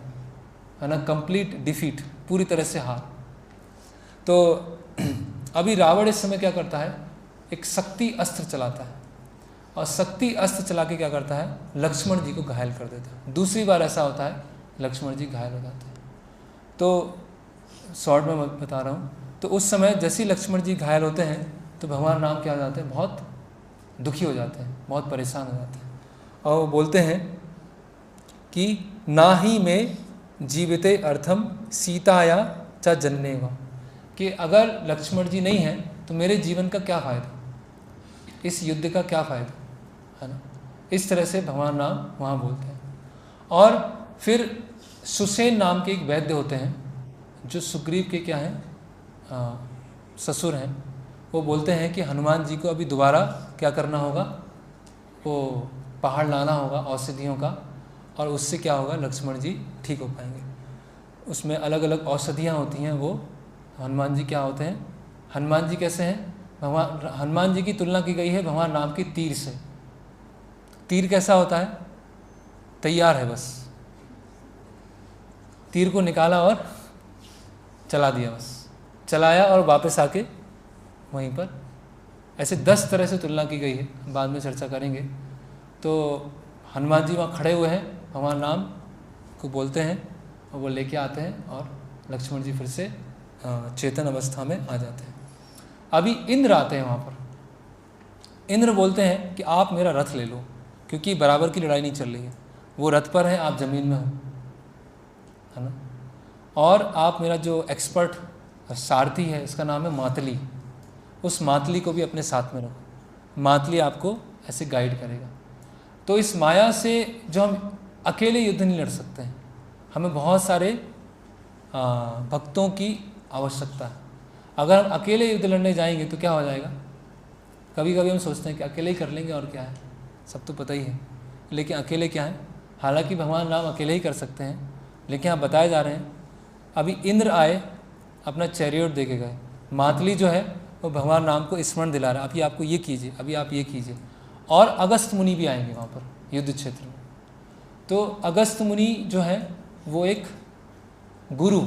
है ना, कंप्लीट डिफीट, पूरी तरह से हार। तो अभी रावण इस समय क्या करता है, एक शक्ति अस्त्र चलाता है और शक्ति अस्त्र चला के क्या करता है, लक्ष्मण जी को घायल कर देता है। दूसरी बार ऐसा होता है, लक्ष्मण जी घायल हो जाते हैं। तो शॉर्ट में बता रहा हूँ। तो उस समय जैसे ही लक्ष्मण जी घायल होते हैं तो भगवान राम क्या हो जाते हैं, बहुत दुखी हो जाते हैं, बहुत परेशान हो जाते हैं और वो बोलते हैं कि ना ही में जीविते अर्थम सीताया च जन्नेवा, कि अगर लक्ष्मण जी नहीं हैं तो मेरे जीवन का क्या फ़ायदा, इस युद्ध का क्या फ़ायदा, है ना। इस तरह से भगवान राम वहाँ बोलते हैं। और फिर सुसेन नाम के एक वैद्य होते हैं जो सुग्रीव के क्या हैं, ससुर हैं। वो बोलते हैं कि हनुमान जी को अभी दोबारा क्या करना होगा, वो पहाड़ लाना होगा औषधियों का, और उससे क्या होगा, लक्ष्मण जी ठीक हो पाएंगे। उसमें अलग अलग औषधियाँ होती हैं। वो हनुमान जी क्या होते हैं, हनुमान जी कैसे हैं, भगवान हनुमान जी की तुलना की गई है भगवान राम के तीर से। तीर कैसा होता है, तैयार है, बस तीर को निकाला और चला दिया, बस चलाया और वापस आके वहीं पर। ऐसे 10 तरह से तुलना की गई है, बाद में चर्चा करेंगे। तो हनुमान जी वहाँ खड़े हुए हैं, भगवान राम को बोलते हैं और वो लेके आते हैं और लक्ष्मण जी फिर से चेतन अवस्था में आ जाते हैं। अभी इंद्र आते हैं वहाँ पर। इंद्र बोलते हैं कि आप मेरा रथ ले लो, क्योंकि बराबर की लड़ाई नहीं चल रही है, वो रथ पर हैं, आप ज़मीन में हो, है ना। और आप मेरा जो एक्सपर्ट सारथी है, इसका नाम है मातली, उस मातली को भी अपने साथ में रखो, मातली आपको ऐसे गाइड करेगा। तो इस माया से जो हम अकेले युद्ध नहीं लड़ सकते हैं, हमें बहुत सारे भक्तों की आवश्यकता है। अगर हम अकेले युद्ध लड़ने जाएंगे तो क्या हो जाएगा, कभी कभी हम सोचते हैं कि अकेले ही कर लेंगे और क्या है, सब तो पता ही है, लेकिन अकेले क्या है। हालांकि भगवान राम अकेले ही कर सकते हैं, लेकिन आप बताए जा रहे हैं अभी इंद्र आए, अपना चैरियट दे के गए, मातली जो है वो भगवान राम को स्मरण दिला रहा है, अभी आपको ये कीजिए, अभी आप ये कीजिए। और अगस्त मुनि भी आएंगे वहाँ पर युद्ध क्षेत्र में। तो अगस्त मुनि जो है वो एक गुरु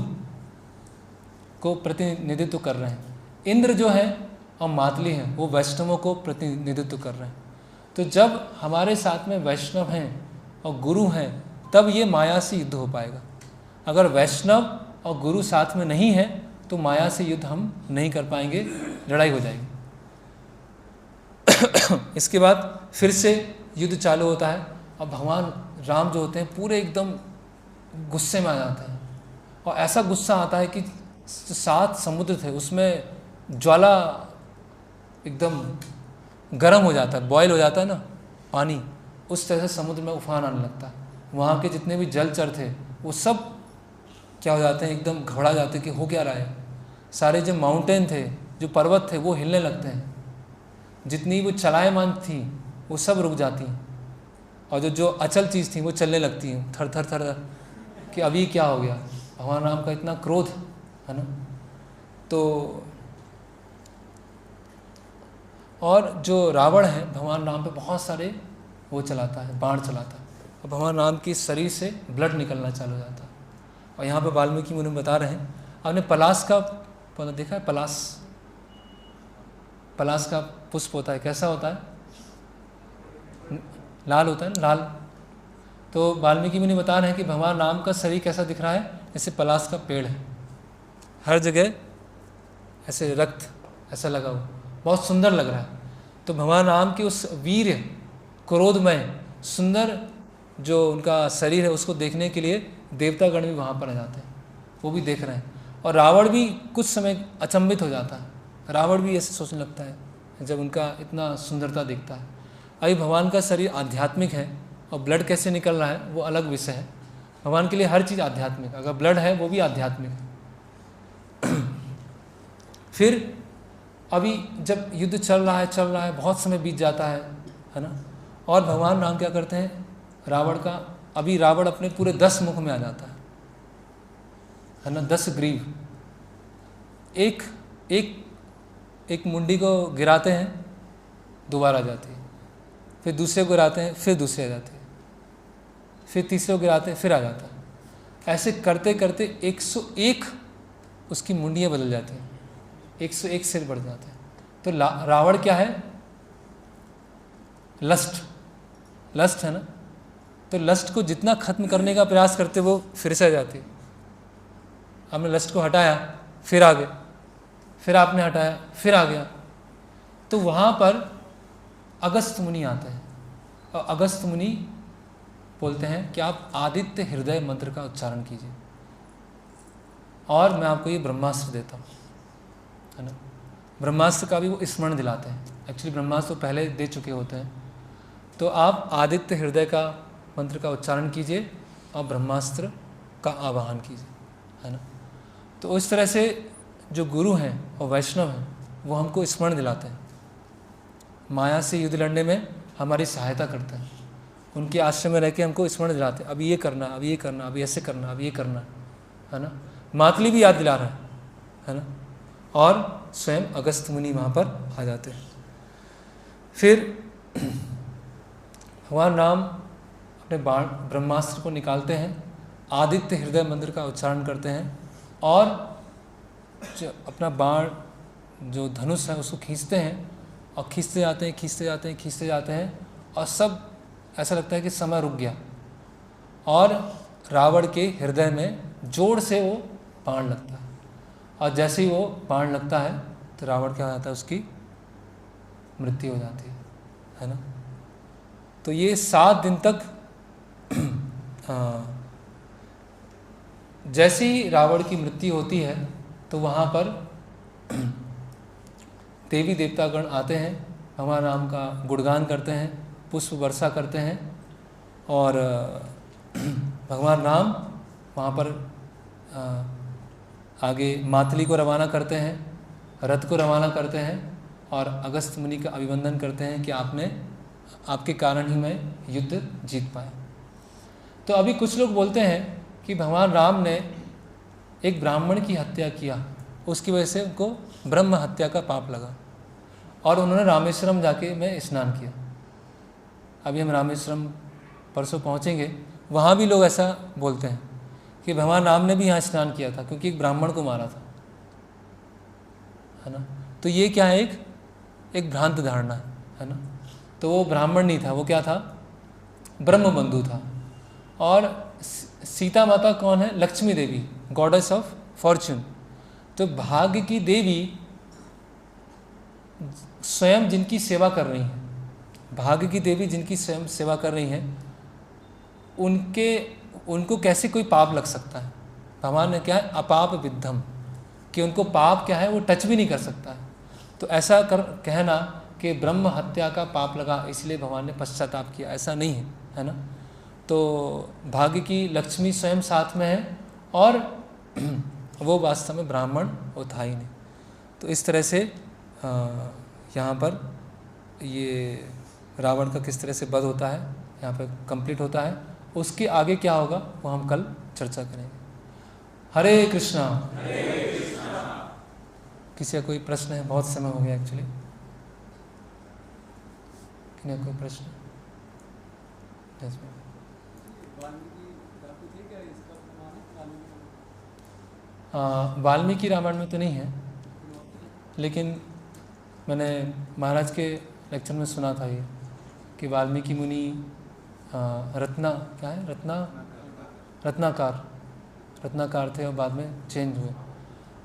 को प्रतिनिधित्व कर रहे हैं, इंद्र जो है और मातली हैं वो वैष्णवों को प्रतिनिधित्व कर रहे हैं। तो जब हमारे साथ में वैष्णव हैं और गुरु हैं, तब ये माया से युद्ध हो पाएगा। अगर वैष्णव और गुरु साथ में नहीं है तो माया से युद्ध हम नहीं कर पाएंगे, लड़ाई हो जाएगी। इसके बाद फिर से युद्ध चालू होता है और भगवान राम जो होते हैं पूरे एकदम गुस्से में आ जाते हैं, और ऐसा गुस्सा आता है कि 7 समुद्र थे उसमें ज्वाला एकदम गर्म हो जाता है, बॉयल हो जाता है ना पानी, उस तरह से समुद्र में उफान आने लगता है। वहाँ के जितने भी जलचर थे वो सब क्या हो जाते हैं, एकदम घबरा जाते हैं कि हो क्या रहा है। सारे जो माउंटेन थे, जो पर्वत थे, वो हिलने लगते हैं, जितनी वो चलायमान थी वो सब रुक जाती हैं, और जो अचल चीज़ थी वो चलने लगती हैं थर थर थर, कि अभी क्या हो गया। भगवान राम का इतना क्रोध है ना। तो और जो रावण है भगवान राम पे बहुत सारे वो चलाता है, बाण चलाता है, और भगवान राम की शरीर से ब्लड निकलना चालू हो जाता है। और यहाँ पे वाल्मीकि मुनि बता रहे हैं, आपने पलाश का पौधा देखा है, पलाश का पुष्प होता है, कैसा होता है, लाल होता है ना, लाल। तो वाल्मीकि मुनि बता रहे हैं कि भगवान राम का शरीर कैसा दिख रहा है, जैसे पलाश का पेड़ है, हर जगह ऐसे रक्त ऐसा लगा हुआ, बहुत सुंदर लग रहा है। तो भगवान राम की उस वीर क्रोधमय सुंदर जो उनका शरीर है उसको देखने के लिए देवतागण भी वहाँ पर आ जाते हैं, वो भी देख रहे हैं। और रावण भी कुछ समय अचंभित हो जाता है, रावण भी ऐसे सोचने लगता है जब उनका इतना सुंदरता दिखता है। अभी भगवान का शरीर आध्यात्मिक है और ब्लड कैसे निकल रहा है वो अलग विषय है। भगवान के लिए हर चीज़ आध्यात्मिक, अगर ब्लड है वो भी आध्यात्मिक है। फिर अभी जब युद्ध चल रहा है, बहुत समय बीत जाता है ना। और भगवान राम क्या करते हैं, रावण का, अभी रावण अपने पूरे 10 मुख में आ जाता है ना, 10 ग्रीव, एक मुंडी को गिराते हैं, दोबारा आ जाती है, फिर दूसरे को गिराते हैं, फिर दूसरे आ जाते हैं, फिर तीसरे को गिराते हैं, फिर आ जाता है। ऐसे करते करते 101 उसकी मुंडियाँ बदल जाती हैं, 101 सिर बढ़ जाते हैं। तो रावण क्या है, लस्ट है ना। तो लस्ट को जितना खत्म करने का प्रयास करते वो फिर से आ जाती। आपने लस्ट को हटाया, फिर आ गए, फिर आपने हटाया, फिर आ गया। तो वहाँ पर अगस्त मुनि आते हैं, और अगस्त मुनि बोलते हैं कि आप आदित्य हृदय मंत्र का उच्चारण कीजिए, और मैं आपको ये ब्रह्मास्त्र देता हूँ, है ना। ब्रह्मास्त्र का भी वो स्मरण दिलाते हैं, एक्चुअली ब्रह्मास्त्र तो पहले दे चुके होते हैं। तो आप आदित्य हृदय का मंत्र का उच्चारण कीजिए और ब्रह्मास्त्र का आवाहन कीजिए, है ना। तो इस तरह से जो गुरु हैं और वैष्णव हैं वो हमको स्मरण दिलाते हैं, माया से युद्ध लड़ने में हमारी सहायता करते हैं। उनके आश्रम में रह के हमको स्मरण दिलाते हैं, अब ये करना, अब ये करना, अब ऐसे करना, अब ये करना, है ना। मातली भी याद दिला रहा है ना। और स्वयं अगस्त मुनि वहाँ पर आ जाते हैं। फिर भगवान राम अपने बाण ब्रह्मास्त्र को निकालते हैं, आदित्य हृदय मंत्र का उच्चारण करते हैं, और जो अपना बाण जो धनुष है उसको खींचते हैं, और खींचते जाते हैं, और सब ऐसा लगता है कि समय रुक गया, और रावण के हृदय में जोर से वो बाण लगता है। और जैसे ही वो बाण लगता है तो रावण क्या हो जाता है, उसकी मृत्यु हो जाती है। है ना। तो ये 7 दिन तक जैसे ही रावण की मृत्यु होती है तो वहाँ पर देवी देवतागण आते हैं, भगवान राम का गुणगान करते हैं, पुष्प वर्षा करते हैं और भगवान राम वहाँ पर आगे मातली को रवाना करते हैं, रथ को रवाना करते हैं और अगस्त मुनि का अभिवंदन करते हैं कि आपके कारण ही मैं युद्ध जीत पाया। तो अभी कुछ लोग बोलते हैं कि भगवान राम ने एक ब्राह्मण की हत्या किया, उसकी वजह से उनको ब्रह्म हत्या का पाप लगा और उन्होंने रामेश्वरम जाके में स्नान किया। अभी हम रामेश्वरम परसों पहुँचेंगे, वहाँ भी लोग ऐसा बोलते हैं कि भगवान राम ने भी यहाँ स्नान किया था क्योंकि एक ब्राह्मण को मारा था, है ना। तो ये क्या है, एक भ्रांत धारणा है ना। तो वो ब्राह्मण नहीं था, वो क्या था, ब्रह्म बंधु था। और सीता माता कौन है, लक्ष्मी देवी, गॉडेस ऑफ फॉर्च्यून। तो भाग्य की देवी स्वयं जिनकी सेवा कर रही हैं, भाग्य की देवी जिनकी स्वयं सेवा कर रही हैं, उनको कैसे कोई पाप लग सकता है। भगवान ने क्या है, अपाप विद्धम, कि उनको पाप क्या है वो टच भी नहीं कर सकता है। तो ऐसा कहना कि ब्रह्म हत्या का पाप लगा इसलिए भगवान ने पश्चाताप किया, ऐसा नहीं है, है ना। तो भाग्य की लक्ष्मी स्वयं साथ में है और वो वास्तव में ब्राह्मण वो था ही नहीं। तो इस तरह से यहाँ पर ये रावण का किस तरह से वध होता है यहाँ पर कंप्लीट होता है। उसके आगे क्या होगा वो हम कल चर्चा करेंगे। हरे कृष्णा। किसी का कोई प्रश्न है, बहुत समय हो गया एक्चुअली, किसी का कोई प्रश्न? वाल्मीकि रामायण में तो नहीं है, लेकिन मैंने महाराज के लेक्चर में सुना था ये कि वाल्मीकि मुनि रत्नाकार थे और बाद में चेंज हुए।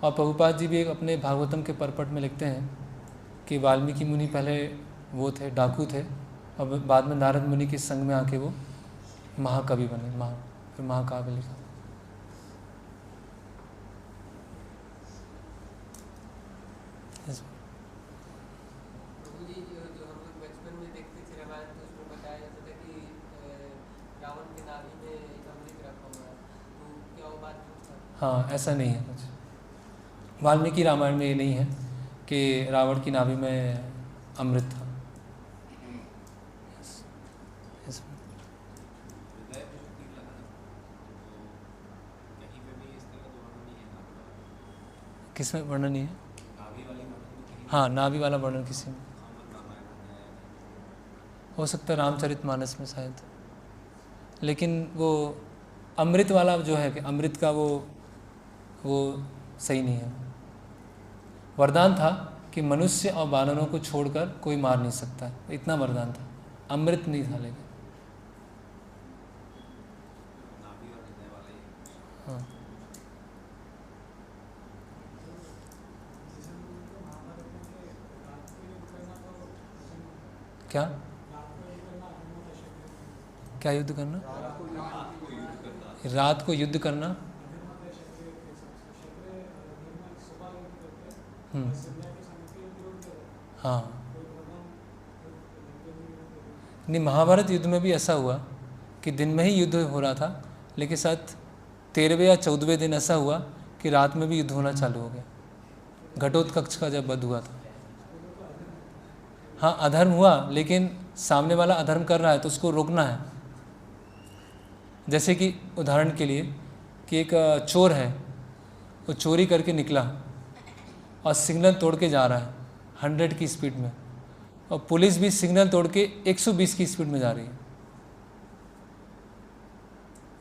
और प्रभुपाद जी भी एक अपने भागवतम के परपट में लिखते हैं कि वाल्मीकि मुनि पहले वो थे, डाकू थे, और बाद में नारद मुनि के संग में आके वो महाकवि बने, फिर महाकाव्य लिखा। हाँ, ऐसा नहीं है कुछ। वाल्मीकि रामायण में ये नहीं है कि रावण की नाभि में अमृत था। किस में वर्णन नहीं है? हाँ, नाभि वाला वर्णन किसी में हो सकता है, रामचरितमानस में शायद। लेकिन वो अमृत वाला जो है कि अमृत का वो सही नहीं है। वरदान था कि मनुष्य और वानरों को छोड़कर कोई मार नहीं सकता, इतना वरदान था, अमृत नहीं था। लेकिन हाँ, क्या युद्ध करना? रात को युद्ध करना। हाँ, नहीं, महाभारत युद्ध में भी ऐसा हुआ कि दिन में ही युद्ध हो रहा था, लेकिन साथ 13वें या 14वें दिन ऐसा हुआ कि रात में भी युद्ध होना चालू हो गया। घटोत्कच का जब वध हुआ था। हाँ, अधर्म हुआ, लेकिन सामने वाला अधर्म कर रहा है तो उसको रोकना है। जैसे कि उदाहरण के लिए कि एक चोर है, वो चोरी करके निकला और सिग्नल तोड़ के जा रहा है 100 की स्पीड में, और पुलिस भी सिग्नल तोड़ के 120 की स्पीड में जा रही है।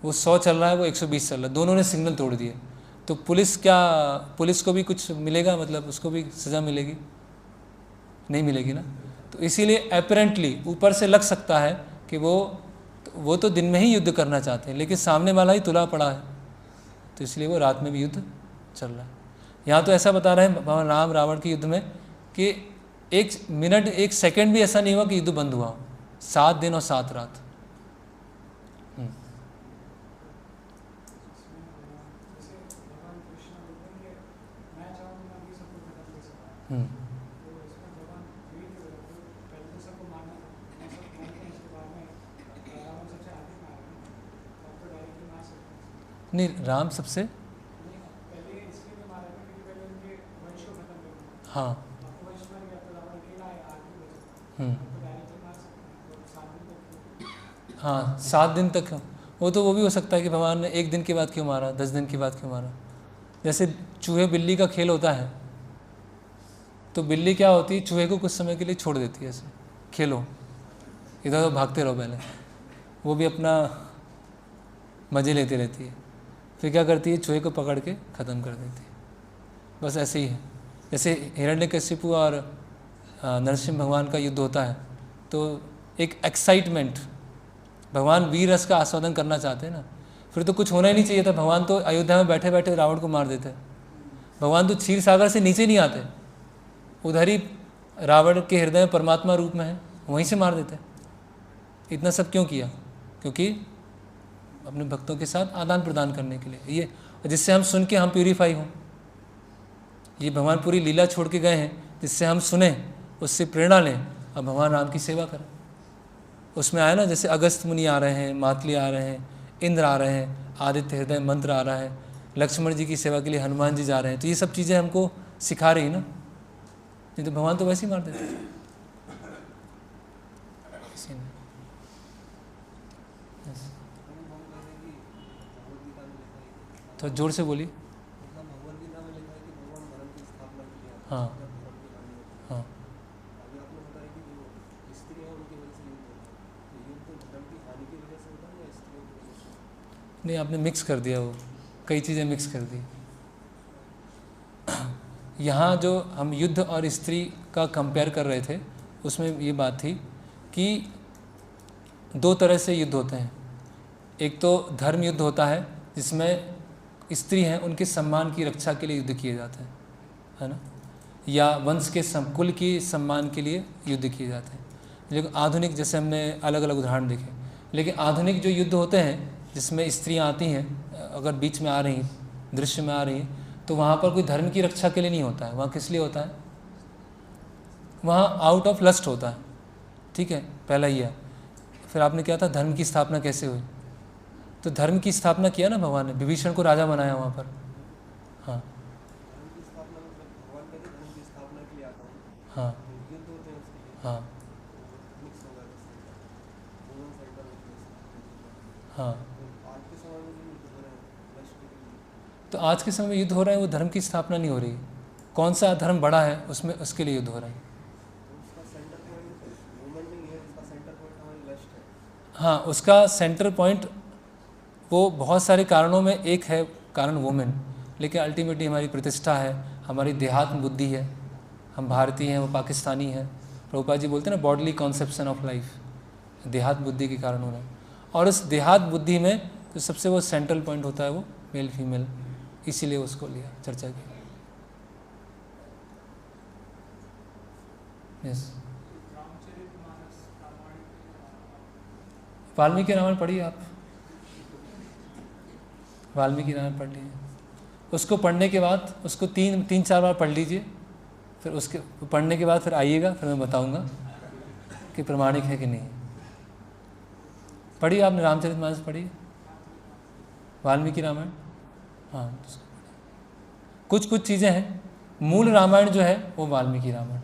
वो 100 चल रहा है, वो 120 चल रहा है, दोनों ने सिग्नल तोड़ दिए। तो पुलिस को भी कुछ मिलेगा, मतलब उसको भी सज़ा मिलेगी? नहीं मिलेगी ना। तो इसीलिए अपरेंटली ऊपर से लग सकता है कि वो तो दिन में ही युद्ध करना चाहते हैं, लेकिन सामने वाला ही तुला पड़ा है, तो इसलिए वो रात में भी युद्ध चल रहा है। यहाँ तो ऐसा बता रहे हैं भगवान राम रावण के युद्ध में कि एक मिनट, एक सेकंड भी ऐसा नहीं हुआ कि युद्ध बंद हुआ। 7 दिन और 7 रात। नहीं, राम सबसे, हाँ, हाँ 7 दिन तक। वो भी हो सकता है कि भगवान ने 1 दिन के बाद क्यों मारा, 10 दिन के बाद क्यों मारा। जैसे चूहे बिल्ली का खेल होता है, तो बिल्ली क्या होती है, चूहे को कुछ समय के लिए छोड़ देती है, ऐसे खेलो, इधर उधर भागते रहो पहले, वो भी अपना मज़े लेती रहती है, फिर क्या करती है, चूहे को पकड़ के ख़त्म कर देती है। बस ऐसे ही है। जैसे हिरण्यकशिपु और नरसिंह भगवान का युद्ध होता है, तो एक एक्साइटमेंट, भगवान वीर रस का आस्वादन करना चाहते हैं ना, फिर तो कुछ होना ही नहीं चाहिए था। भगवान तो अयोध्या में बैठे बैठे रावण को मार देते। भगवान तो क्षीर सागर से नीचे नहीं आते, उधर ही रावण के हृदय में परमात्मा रूप में है, वहीं से मार देते। इतना सब क्यों किया? क्योंकि अपने भक्तों के साथ आदान प्रदान करने के लिए, ये जिससे हम सुन के हम प्यूरीफाई हों। ये भगवान पूरी लीला छोड़ के गए हैं, जिससे हम सुने, उससे प्रेरणा लें, अब भगवान राम की सेवा करें। उसमें आया ना, जैसे अगस्त मुनि आ रहे हैं, मातली आ रहे हैं, इंद्र आ रहे हैं, आदित्य हृदय मंत्र आ रहा है, लक्ष्मण जी की सेवा के लिए हनुमान जी जा रहे हैं। तो ये सब चीज़ें हमको सिखा रही ना, नहीं तो भगवान तो वैसे ही मार देते थे। तो जोर से बोलिए। हाँ हाँ, नहीं आपने मिक्स कर दिया, वो कई चीज़ें मिक्स कर दी। यहाँ जो हम युद्ध और स्त्री का कंपेयर कर रहे थे, उसमें ये बात थी कि 2 तरह से युद्ध होते हैं। एक तो धर्म युद्ध होता है, जिसमें स्त्री हैं उनके सम्मान की रक्षा के लिए युद्ध किए जाते हैं, है ना, या वंश के कुल की सम्मान के लिए युद्ध किए जाते हैं। लेकिन आधुनिक, जैसे हमने अलग अलग उदाहरण देखे, लेकिन आधुनिक जो युद्ध होते हैं जिसमें स्त्रियाँ आती हैं, अगर बीच में आ रही हैं, दृश्य में आ रही हैं, तो वहाँ पर कोई धर्म की रक्षा के लिए नहीं होता है। वहाँ किस लिए होता है? वहाँ आउट ऑफ लस्ट होता है। ठीक है, पहला ही है। फिर आपने क्या था, धर्म की स्थापना कैसे हुई? तो धर्म की स्थापना किया ना भगवान ने, विभीषण को राजा बनाया वहाँ पर। हाँ हाँ हाँ हाँ। तो आज के समय में युद्ध हो रहा है, वो धर्म की स्थापना नहीं हो रही। कौन सा धर्म बड़ा है, उसमें उसके लिए युद्ध हो रहा है। हाँ, उसका सेंटर पॉइंट वो बहुत सारे कारणों में एक है कारण वुमेन, लेकिन अल्टीमेटली हमारी प्रतिष्ठा है, हमारी देहात्म बुद्धि है। हम भारतीय हैं, वो पाकिस्तानी है। प्रभुपाद जी बोलते हैं ना, बॉडली कॉन्सेप्शन ऑफ लाइफ, देहात्म बुद्धि के कारण हो रहा है। और उस देहात्म बुद्धि में जो सबसे वो सेंट्रल पॉइंट होता है वो मेल फीमेल, इसीलिए उसको लिया, चर्चा की। यस, वाल्मीकि रामायण पढ़िए आप, वाल्मीकि रामायण पढ़ लीजिए। उसको पढ़ने के बाद उसको 3-4 बार पढ़ लीजिए, फिर उसके पढ़ने के बाद फिर आइएगा, फिर मैं बताऊंगा कि प्रमाणिक है कि नहीं। पढ़िए आपने रामचरितमानस पढ़िए, वाल्मीकि रामायण। हाँ, कुछ कुछ चीज़ें हैं, मूल रामायण जो है वो वाल्मीकि रामायण।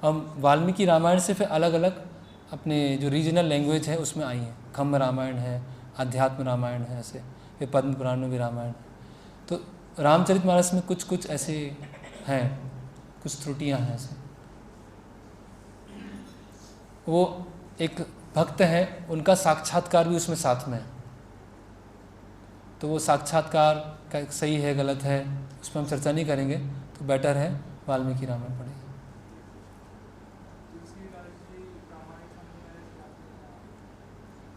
अब वाल्मीकि रामायण से फिर अलग अलग अपने जो रीजनल लैंग्वेज है उसमें आई हैं। खम्ब रामायण है, अध्यात्म रामायण है, ऐसे फिर पद्म पुराण में भी रामायण। तो रामचरितमानस में कुछ कुछ ऐसे हैं, कुछ त्रुटियां हैं ऐसे। वो एक भक्त है, उनका साक्षात्कार भी उसमें साथ में है, तो वो साक्षात्कार का सही है गलत है उस पर हम चर्चा नहीं करेंगे, तो बेटर है वाल्मीकि रामायण पढ़ें।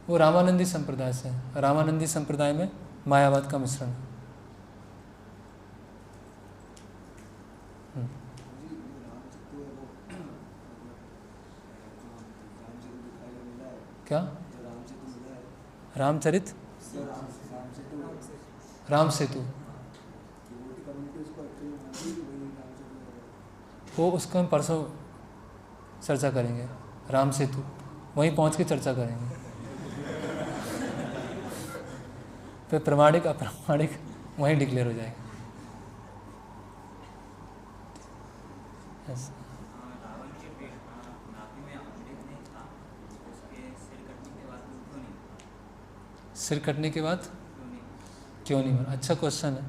वो रामानंदी संप्रदाय से है। रामानंदी संप्रदाय में मायावाद का मिश्रण है। क्या? रामचरित राम सेतु, वो उसको हम परसों चर्चा करेंगे। राम सेतु वहीं पहुंच के चर्चा करेंगे। फिर प्रमाणिक अप्रामाणिक वहीं डिक्लेयर हो जाएगा। सिर कटने के बाद क्यों नहीं मरा? अच्छा क्वेश्चन है।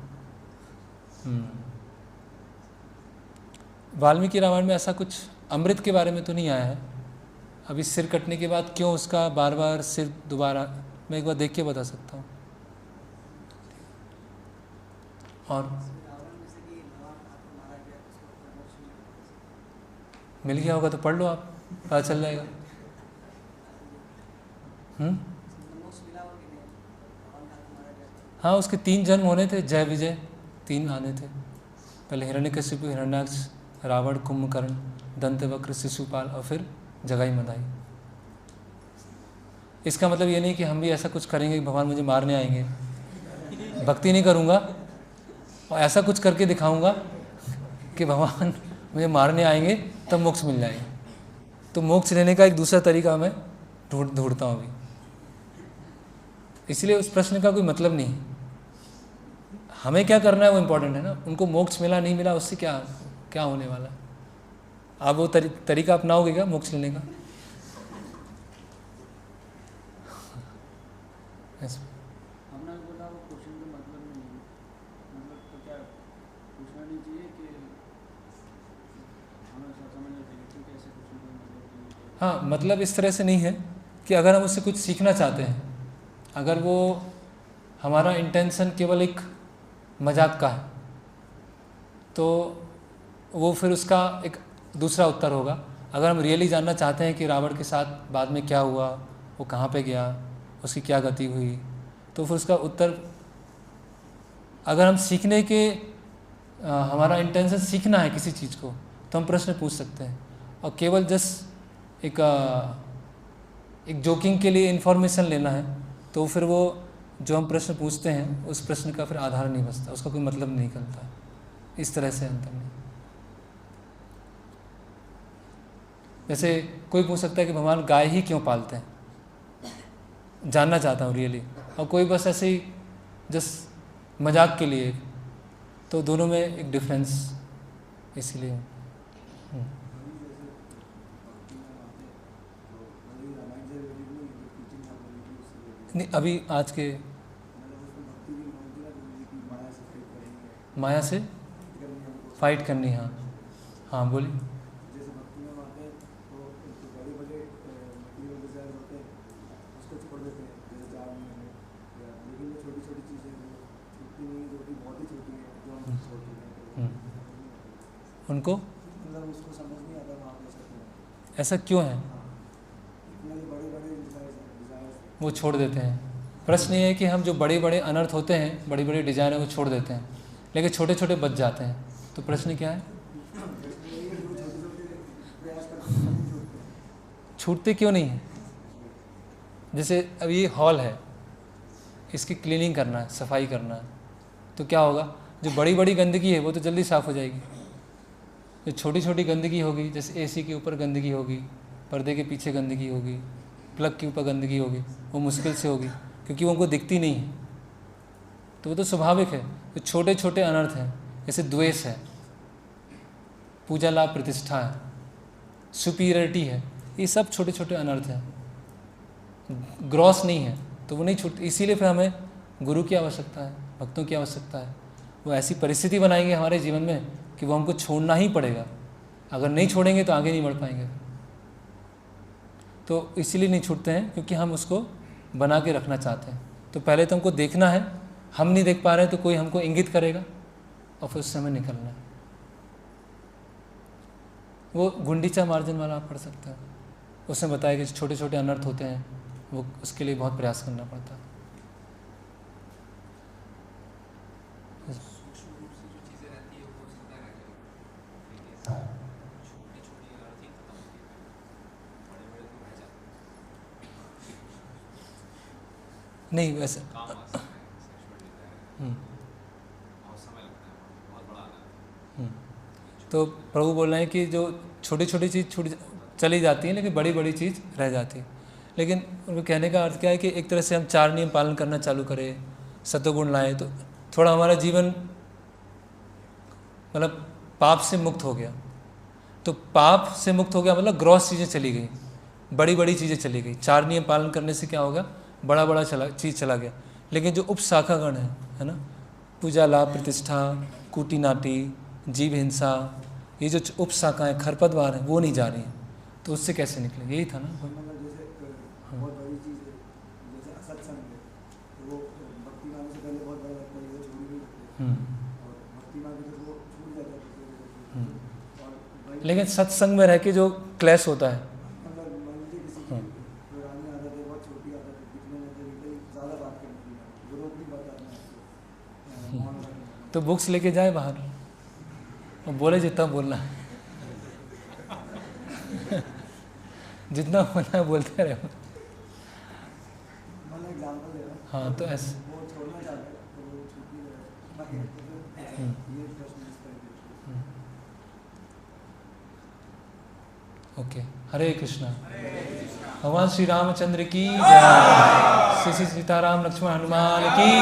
वाल्मीकि रामायण में ऐसा कुछ अमृत के बारे में तो नहीं आया है। अभी सिर कटने के बाद क्यों उसका बार बार सिर दोबारा, मैं एक बार देख के बता सकता हूँ। और मिल गया होगा तो पढ़ लो, आप पता चल जाएगा। हाँ, उसके 3 जन्म होने थे, जय विजय 3 आने थे। पहले हिरण्यकशिपु, हिरण्याक्ष, रावण, कुंभकर्ण, दंतवक्र, शिशुपाल और फिर जगाई मदाई। इसका मतलब ये नहीं कि हम भी ऐसा कुछ करेंगे कि भगवान मुझे मारने आएंगे। भक्ति नहीं करूँगा और ऐसा कुछ करके दिखाऊंगा कि भगवान मुझे मारने आएंगे तब मोक्ष मिल जाएगा। तो मोक्ष लेने का एक दूसरा तरीका मैं ढूंढता हूँ अभी। इसलिए उस प्रश्न का कोई मतलब नहीं। हमें क्या करना है वो इम्पोर्टेंट है ना। उनको मोक्ष मिला नहीं मिला उससे क्या क्या होने वाला। आप वो तरीका अपनाओगे क्या मोक्ष लेने का? हमने बोला वो क्वेश्चन का मतलब नहीं है, मतलब तो क्या पूछना नहीं चाहिए कि हमें समझना चाहिए कि कैसे क्वेश्चन का मतलब। हाँ, मतलब इस तरह से नहीं है कि अगर हम उससे कुछ सीखना चाहते हैं, अगर वो हमारा इंटेंशन केवल एक मजाक का है तो वो फिर उसका एक दूसरा उत्तर होगा। अगर हम रियली जानना चाहते हैं कि रावण के साथ बाद में क्या हुआ, वो कहाँ पे गया, उसकी क्या गति हुई, तो फिर उसका उत्तर, अगर हम सीखने के हमारा इंटेंशन सीखना है किसी चीज़ को तो हम प्रश्न पूछ सकते हैं। और केवल जस्ट एक जोकिंग के लिए इन्फॉर्मेशन लेना है तो फिर वो जो हम प्रश्न पूछते हैं उस प्रश्न का फिर आधार नहीं बचता, उसका कोई मतलब नहीं निकलता। इस तरह से अंतर नहीं। जैसे कोई पूछ सकता है कि भगवान गाय ही क्यों पालते हैं, जानना चाहता हूँ रियली, और कोई बस ऐसे ही जस्ट मजाक के लिए, तो दोनों में एक डिफरेंस इसीलिए। नहीं, अभी आज के माया से फाइट करनी। हाँ हाँ, बोलिए। उनको उसको समझ नहीं आता वहाँ पे ऐसा क्यों है, वो छोड़ देते हैं। प्रश्न ये है कि हम जो बड़े बड़े अनर्थ होते हैं, बड़ी बड़ी डिजाइन को छोड़ देते हैं, लेकिन छोटे छोटे बच जाते हैं। तो प्रश्न क्या है, छूटते क्यों नहीं है? जैसे अब ये हॉल है, इसकी क्लीनिंग करना है, सफाई करना है, तो क्या होगा, जो बड़ी बड़ी गंदगी है वो तो जल्दी साफ़ हो जाएगी। जो छोटी छोटी गंदगी होगी, जैसे एसी के ऊपर गंदगी होगी, पर्दे के पीछे गंदगी होगी, प्लग के ऊपर गंदगी होगी, वो मुश्किल से होगी क्योंकि वो उनको दिखती नहीं है। तो वो तो स्वाभाविक है। तो छोटे छोटे अनर्थ हैं, जैसे द्वेष है, पूजा लाभ प्रतिष्ठा है, सुपीरियरिटी है, ये सब छोटे छोटे अनर्थ हैं, ग्रॉस नहीं है, तो वो नहीं छूटते। इसीलिए फिर हमें गुरु की आवश्यकता है, भक्तों की आवश्यकता है। वो ऐसी परिस्थिति बनाएंगे हमारे जीवन में कि वो हमको छोड़ना ही पड़ेगा। अगर नहीं छोड़ेंगे तो आगे नहीं बढ़ पाएंगे। तो इसीलिए नहीं छूटते हैं क्योंकि हम उसको बना के रखना चाहते हैं। तो पहले तो हमको देखना है, हम नहीं देख पा रहे हैं तो कोई हमको इंगित करेगा और फिर उससे हमें निकलना है। वो गुंडीचा मार्जिन वाला आप पढ़ सकते हैं, उसने बताया कि छोटे छोटे अनर्थ होते हैं, वो उसके लिए बहुत प्रयास करना पड़ता है। नहीं वैसे तो प्रभु बोल रहे हैं कि जो छोटी छोटी चीज़ छूट चली जाती है लेकिन बड़ी बड़ी चीज़ रह जाती है। लेकिन उनको कहने का अर्थ क्या है कि एक तरह से हम 4 नियम पालन करना चालू करें, सत्वगुण लाएं, तो थोड़ा हमारा जीवन मतलब पाप से मुक्त हो गया। तो पाप से मुक्त हो गया मतलब ग्रॉस चीज़ें चली गई, बड़ी बड़ी चीज़ें चली गई। 4 नियम पालन करने से क्या होगा, बड़ा बड़ा चीज़ चला गया। लेकिन जो उपशाखागण है ना, पूजा लाभ प्रतिष्ठा कूटी नाटी जीव हिंसा, ये जो उपशाखाएँ खरपतवार हैं वो नहीं जा रही हैं, तो उससे कैसे निकले, यही था ना। जैसे बहुत बड़ी चीज़ है जैसे असत्संग है, तो वो भक्ति मार्ग से पहले बहुत बड़ा लगता है, वो छोड़ नहीं सकते, और भक्ति मार्ग से वो छूट जाता है। और लेकिन सत्संग में रह के जो क्लैश होता है, मतलब मान लीजिए किसी की पुरानी आदत है, बहुत छोटी आदत है, दिखने में कहीं ज़्यादा बात करने की, वो रोक नहीं पाता अपने आप को, तो बुक्स लेके जाए बाहर और बोले जितना बोलना है जितना बोलना है बोलते रहे। मैंने एग्जाम्पल दे रहा हूँ। हाँ तो ऐसे वो छोड़ना चाहते हैं तो वो छूट नहीं रहा, ये प्रश्न इस पर ओके। हरे कृष्णा। भगवान श्री रामचंद्र की जय, श्री सीताराम लक्ष्मण हनुमान की,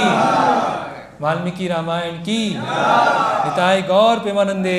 वाल्मीकि रामायण की, निताय गौर प्रेमानंदे।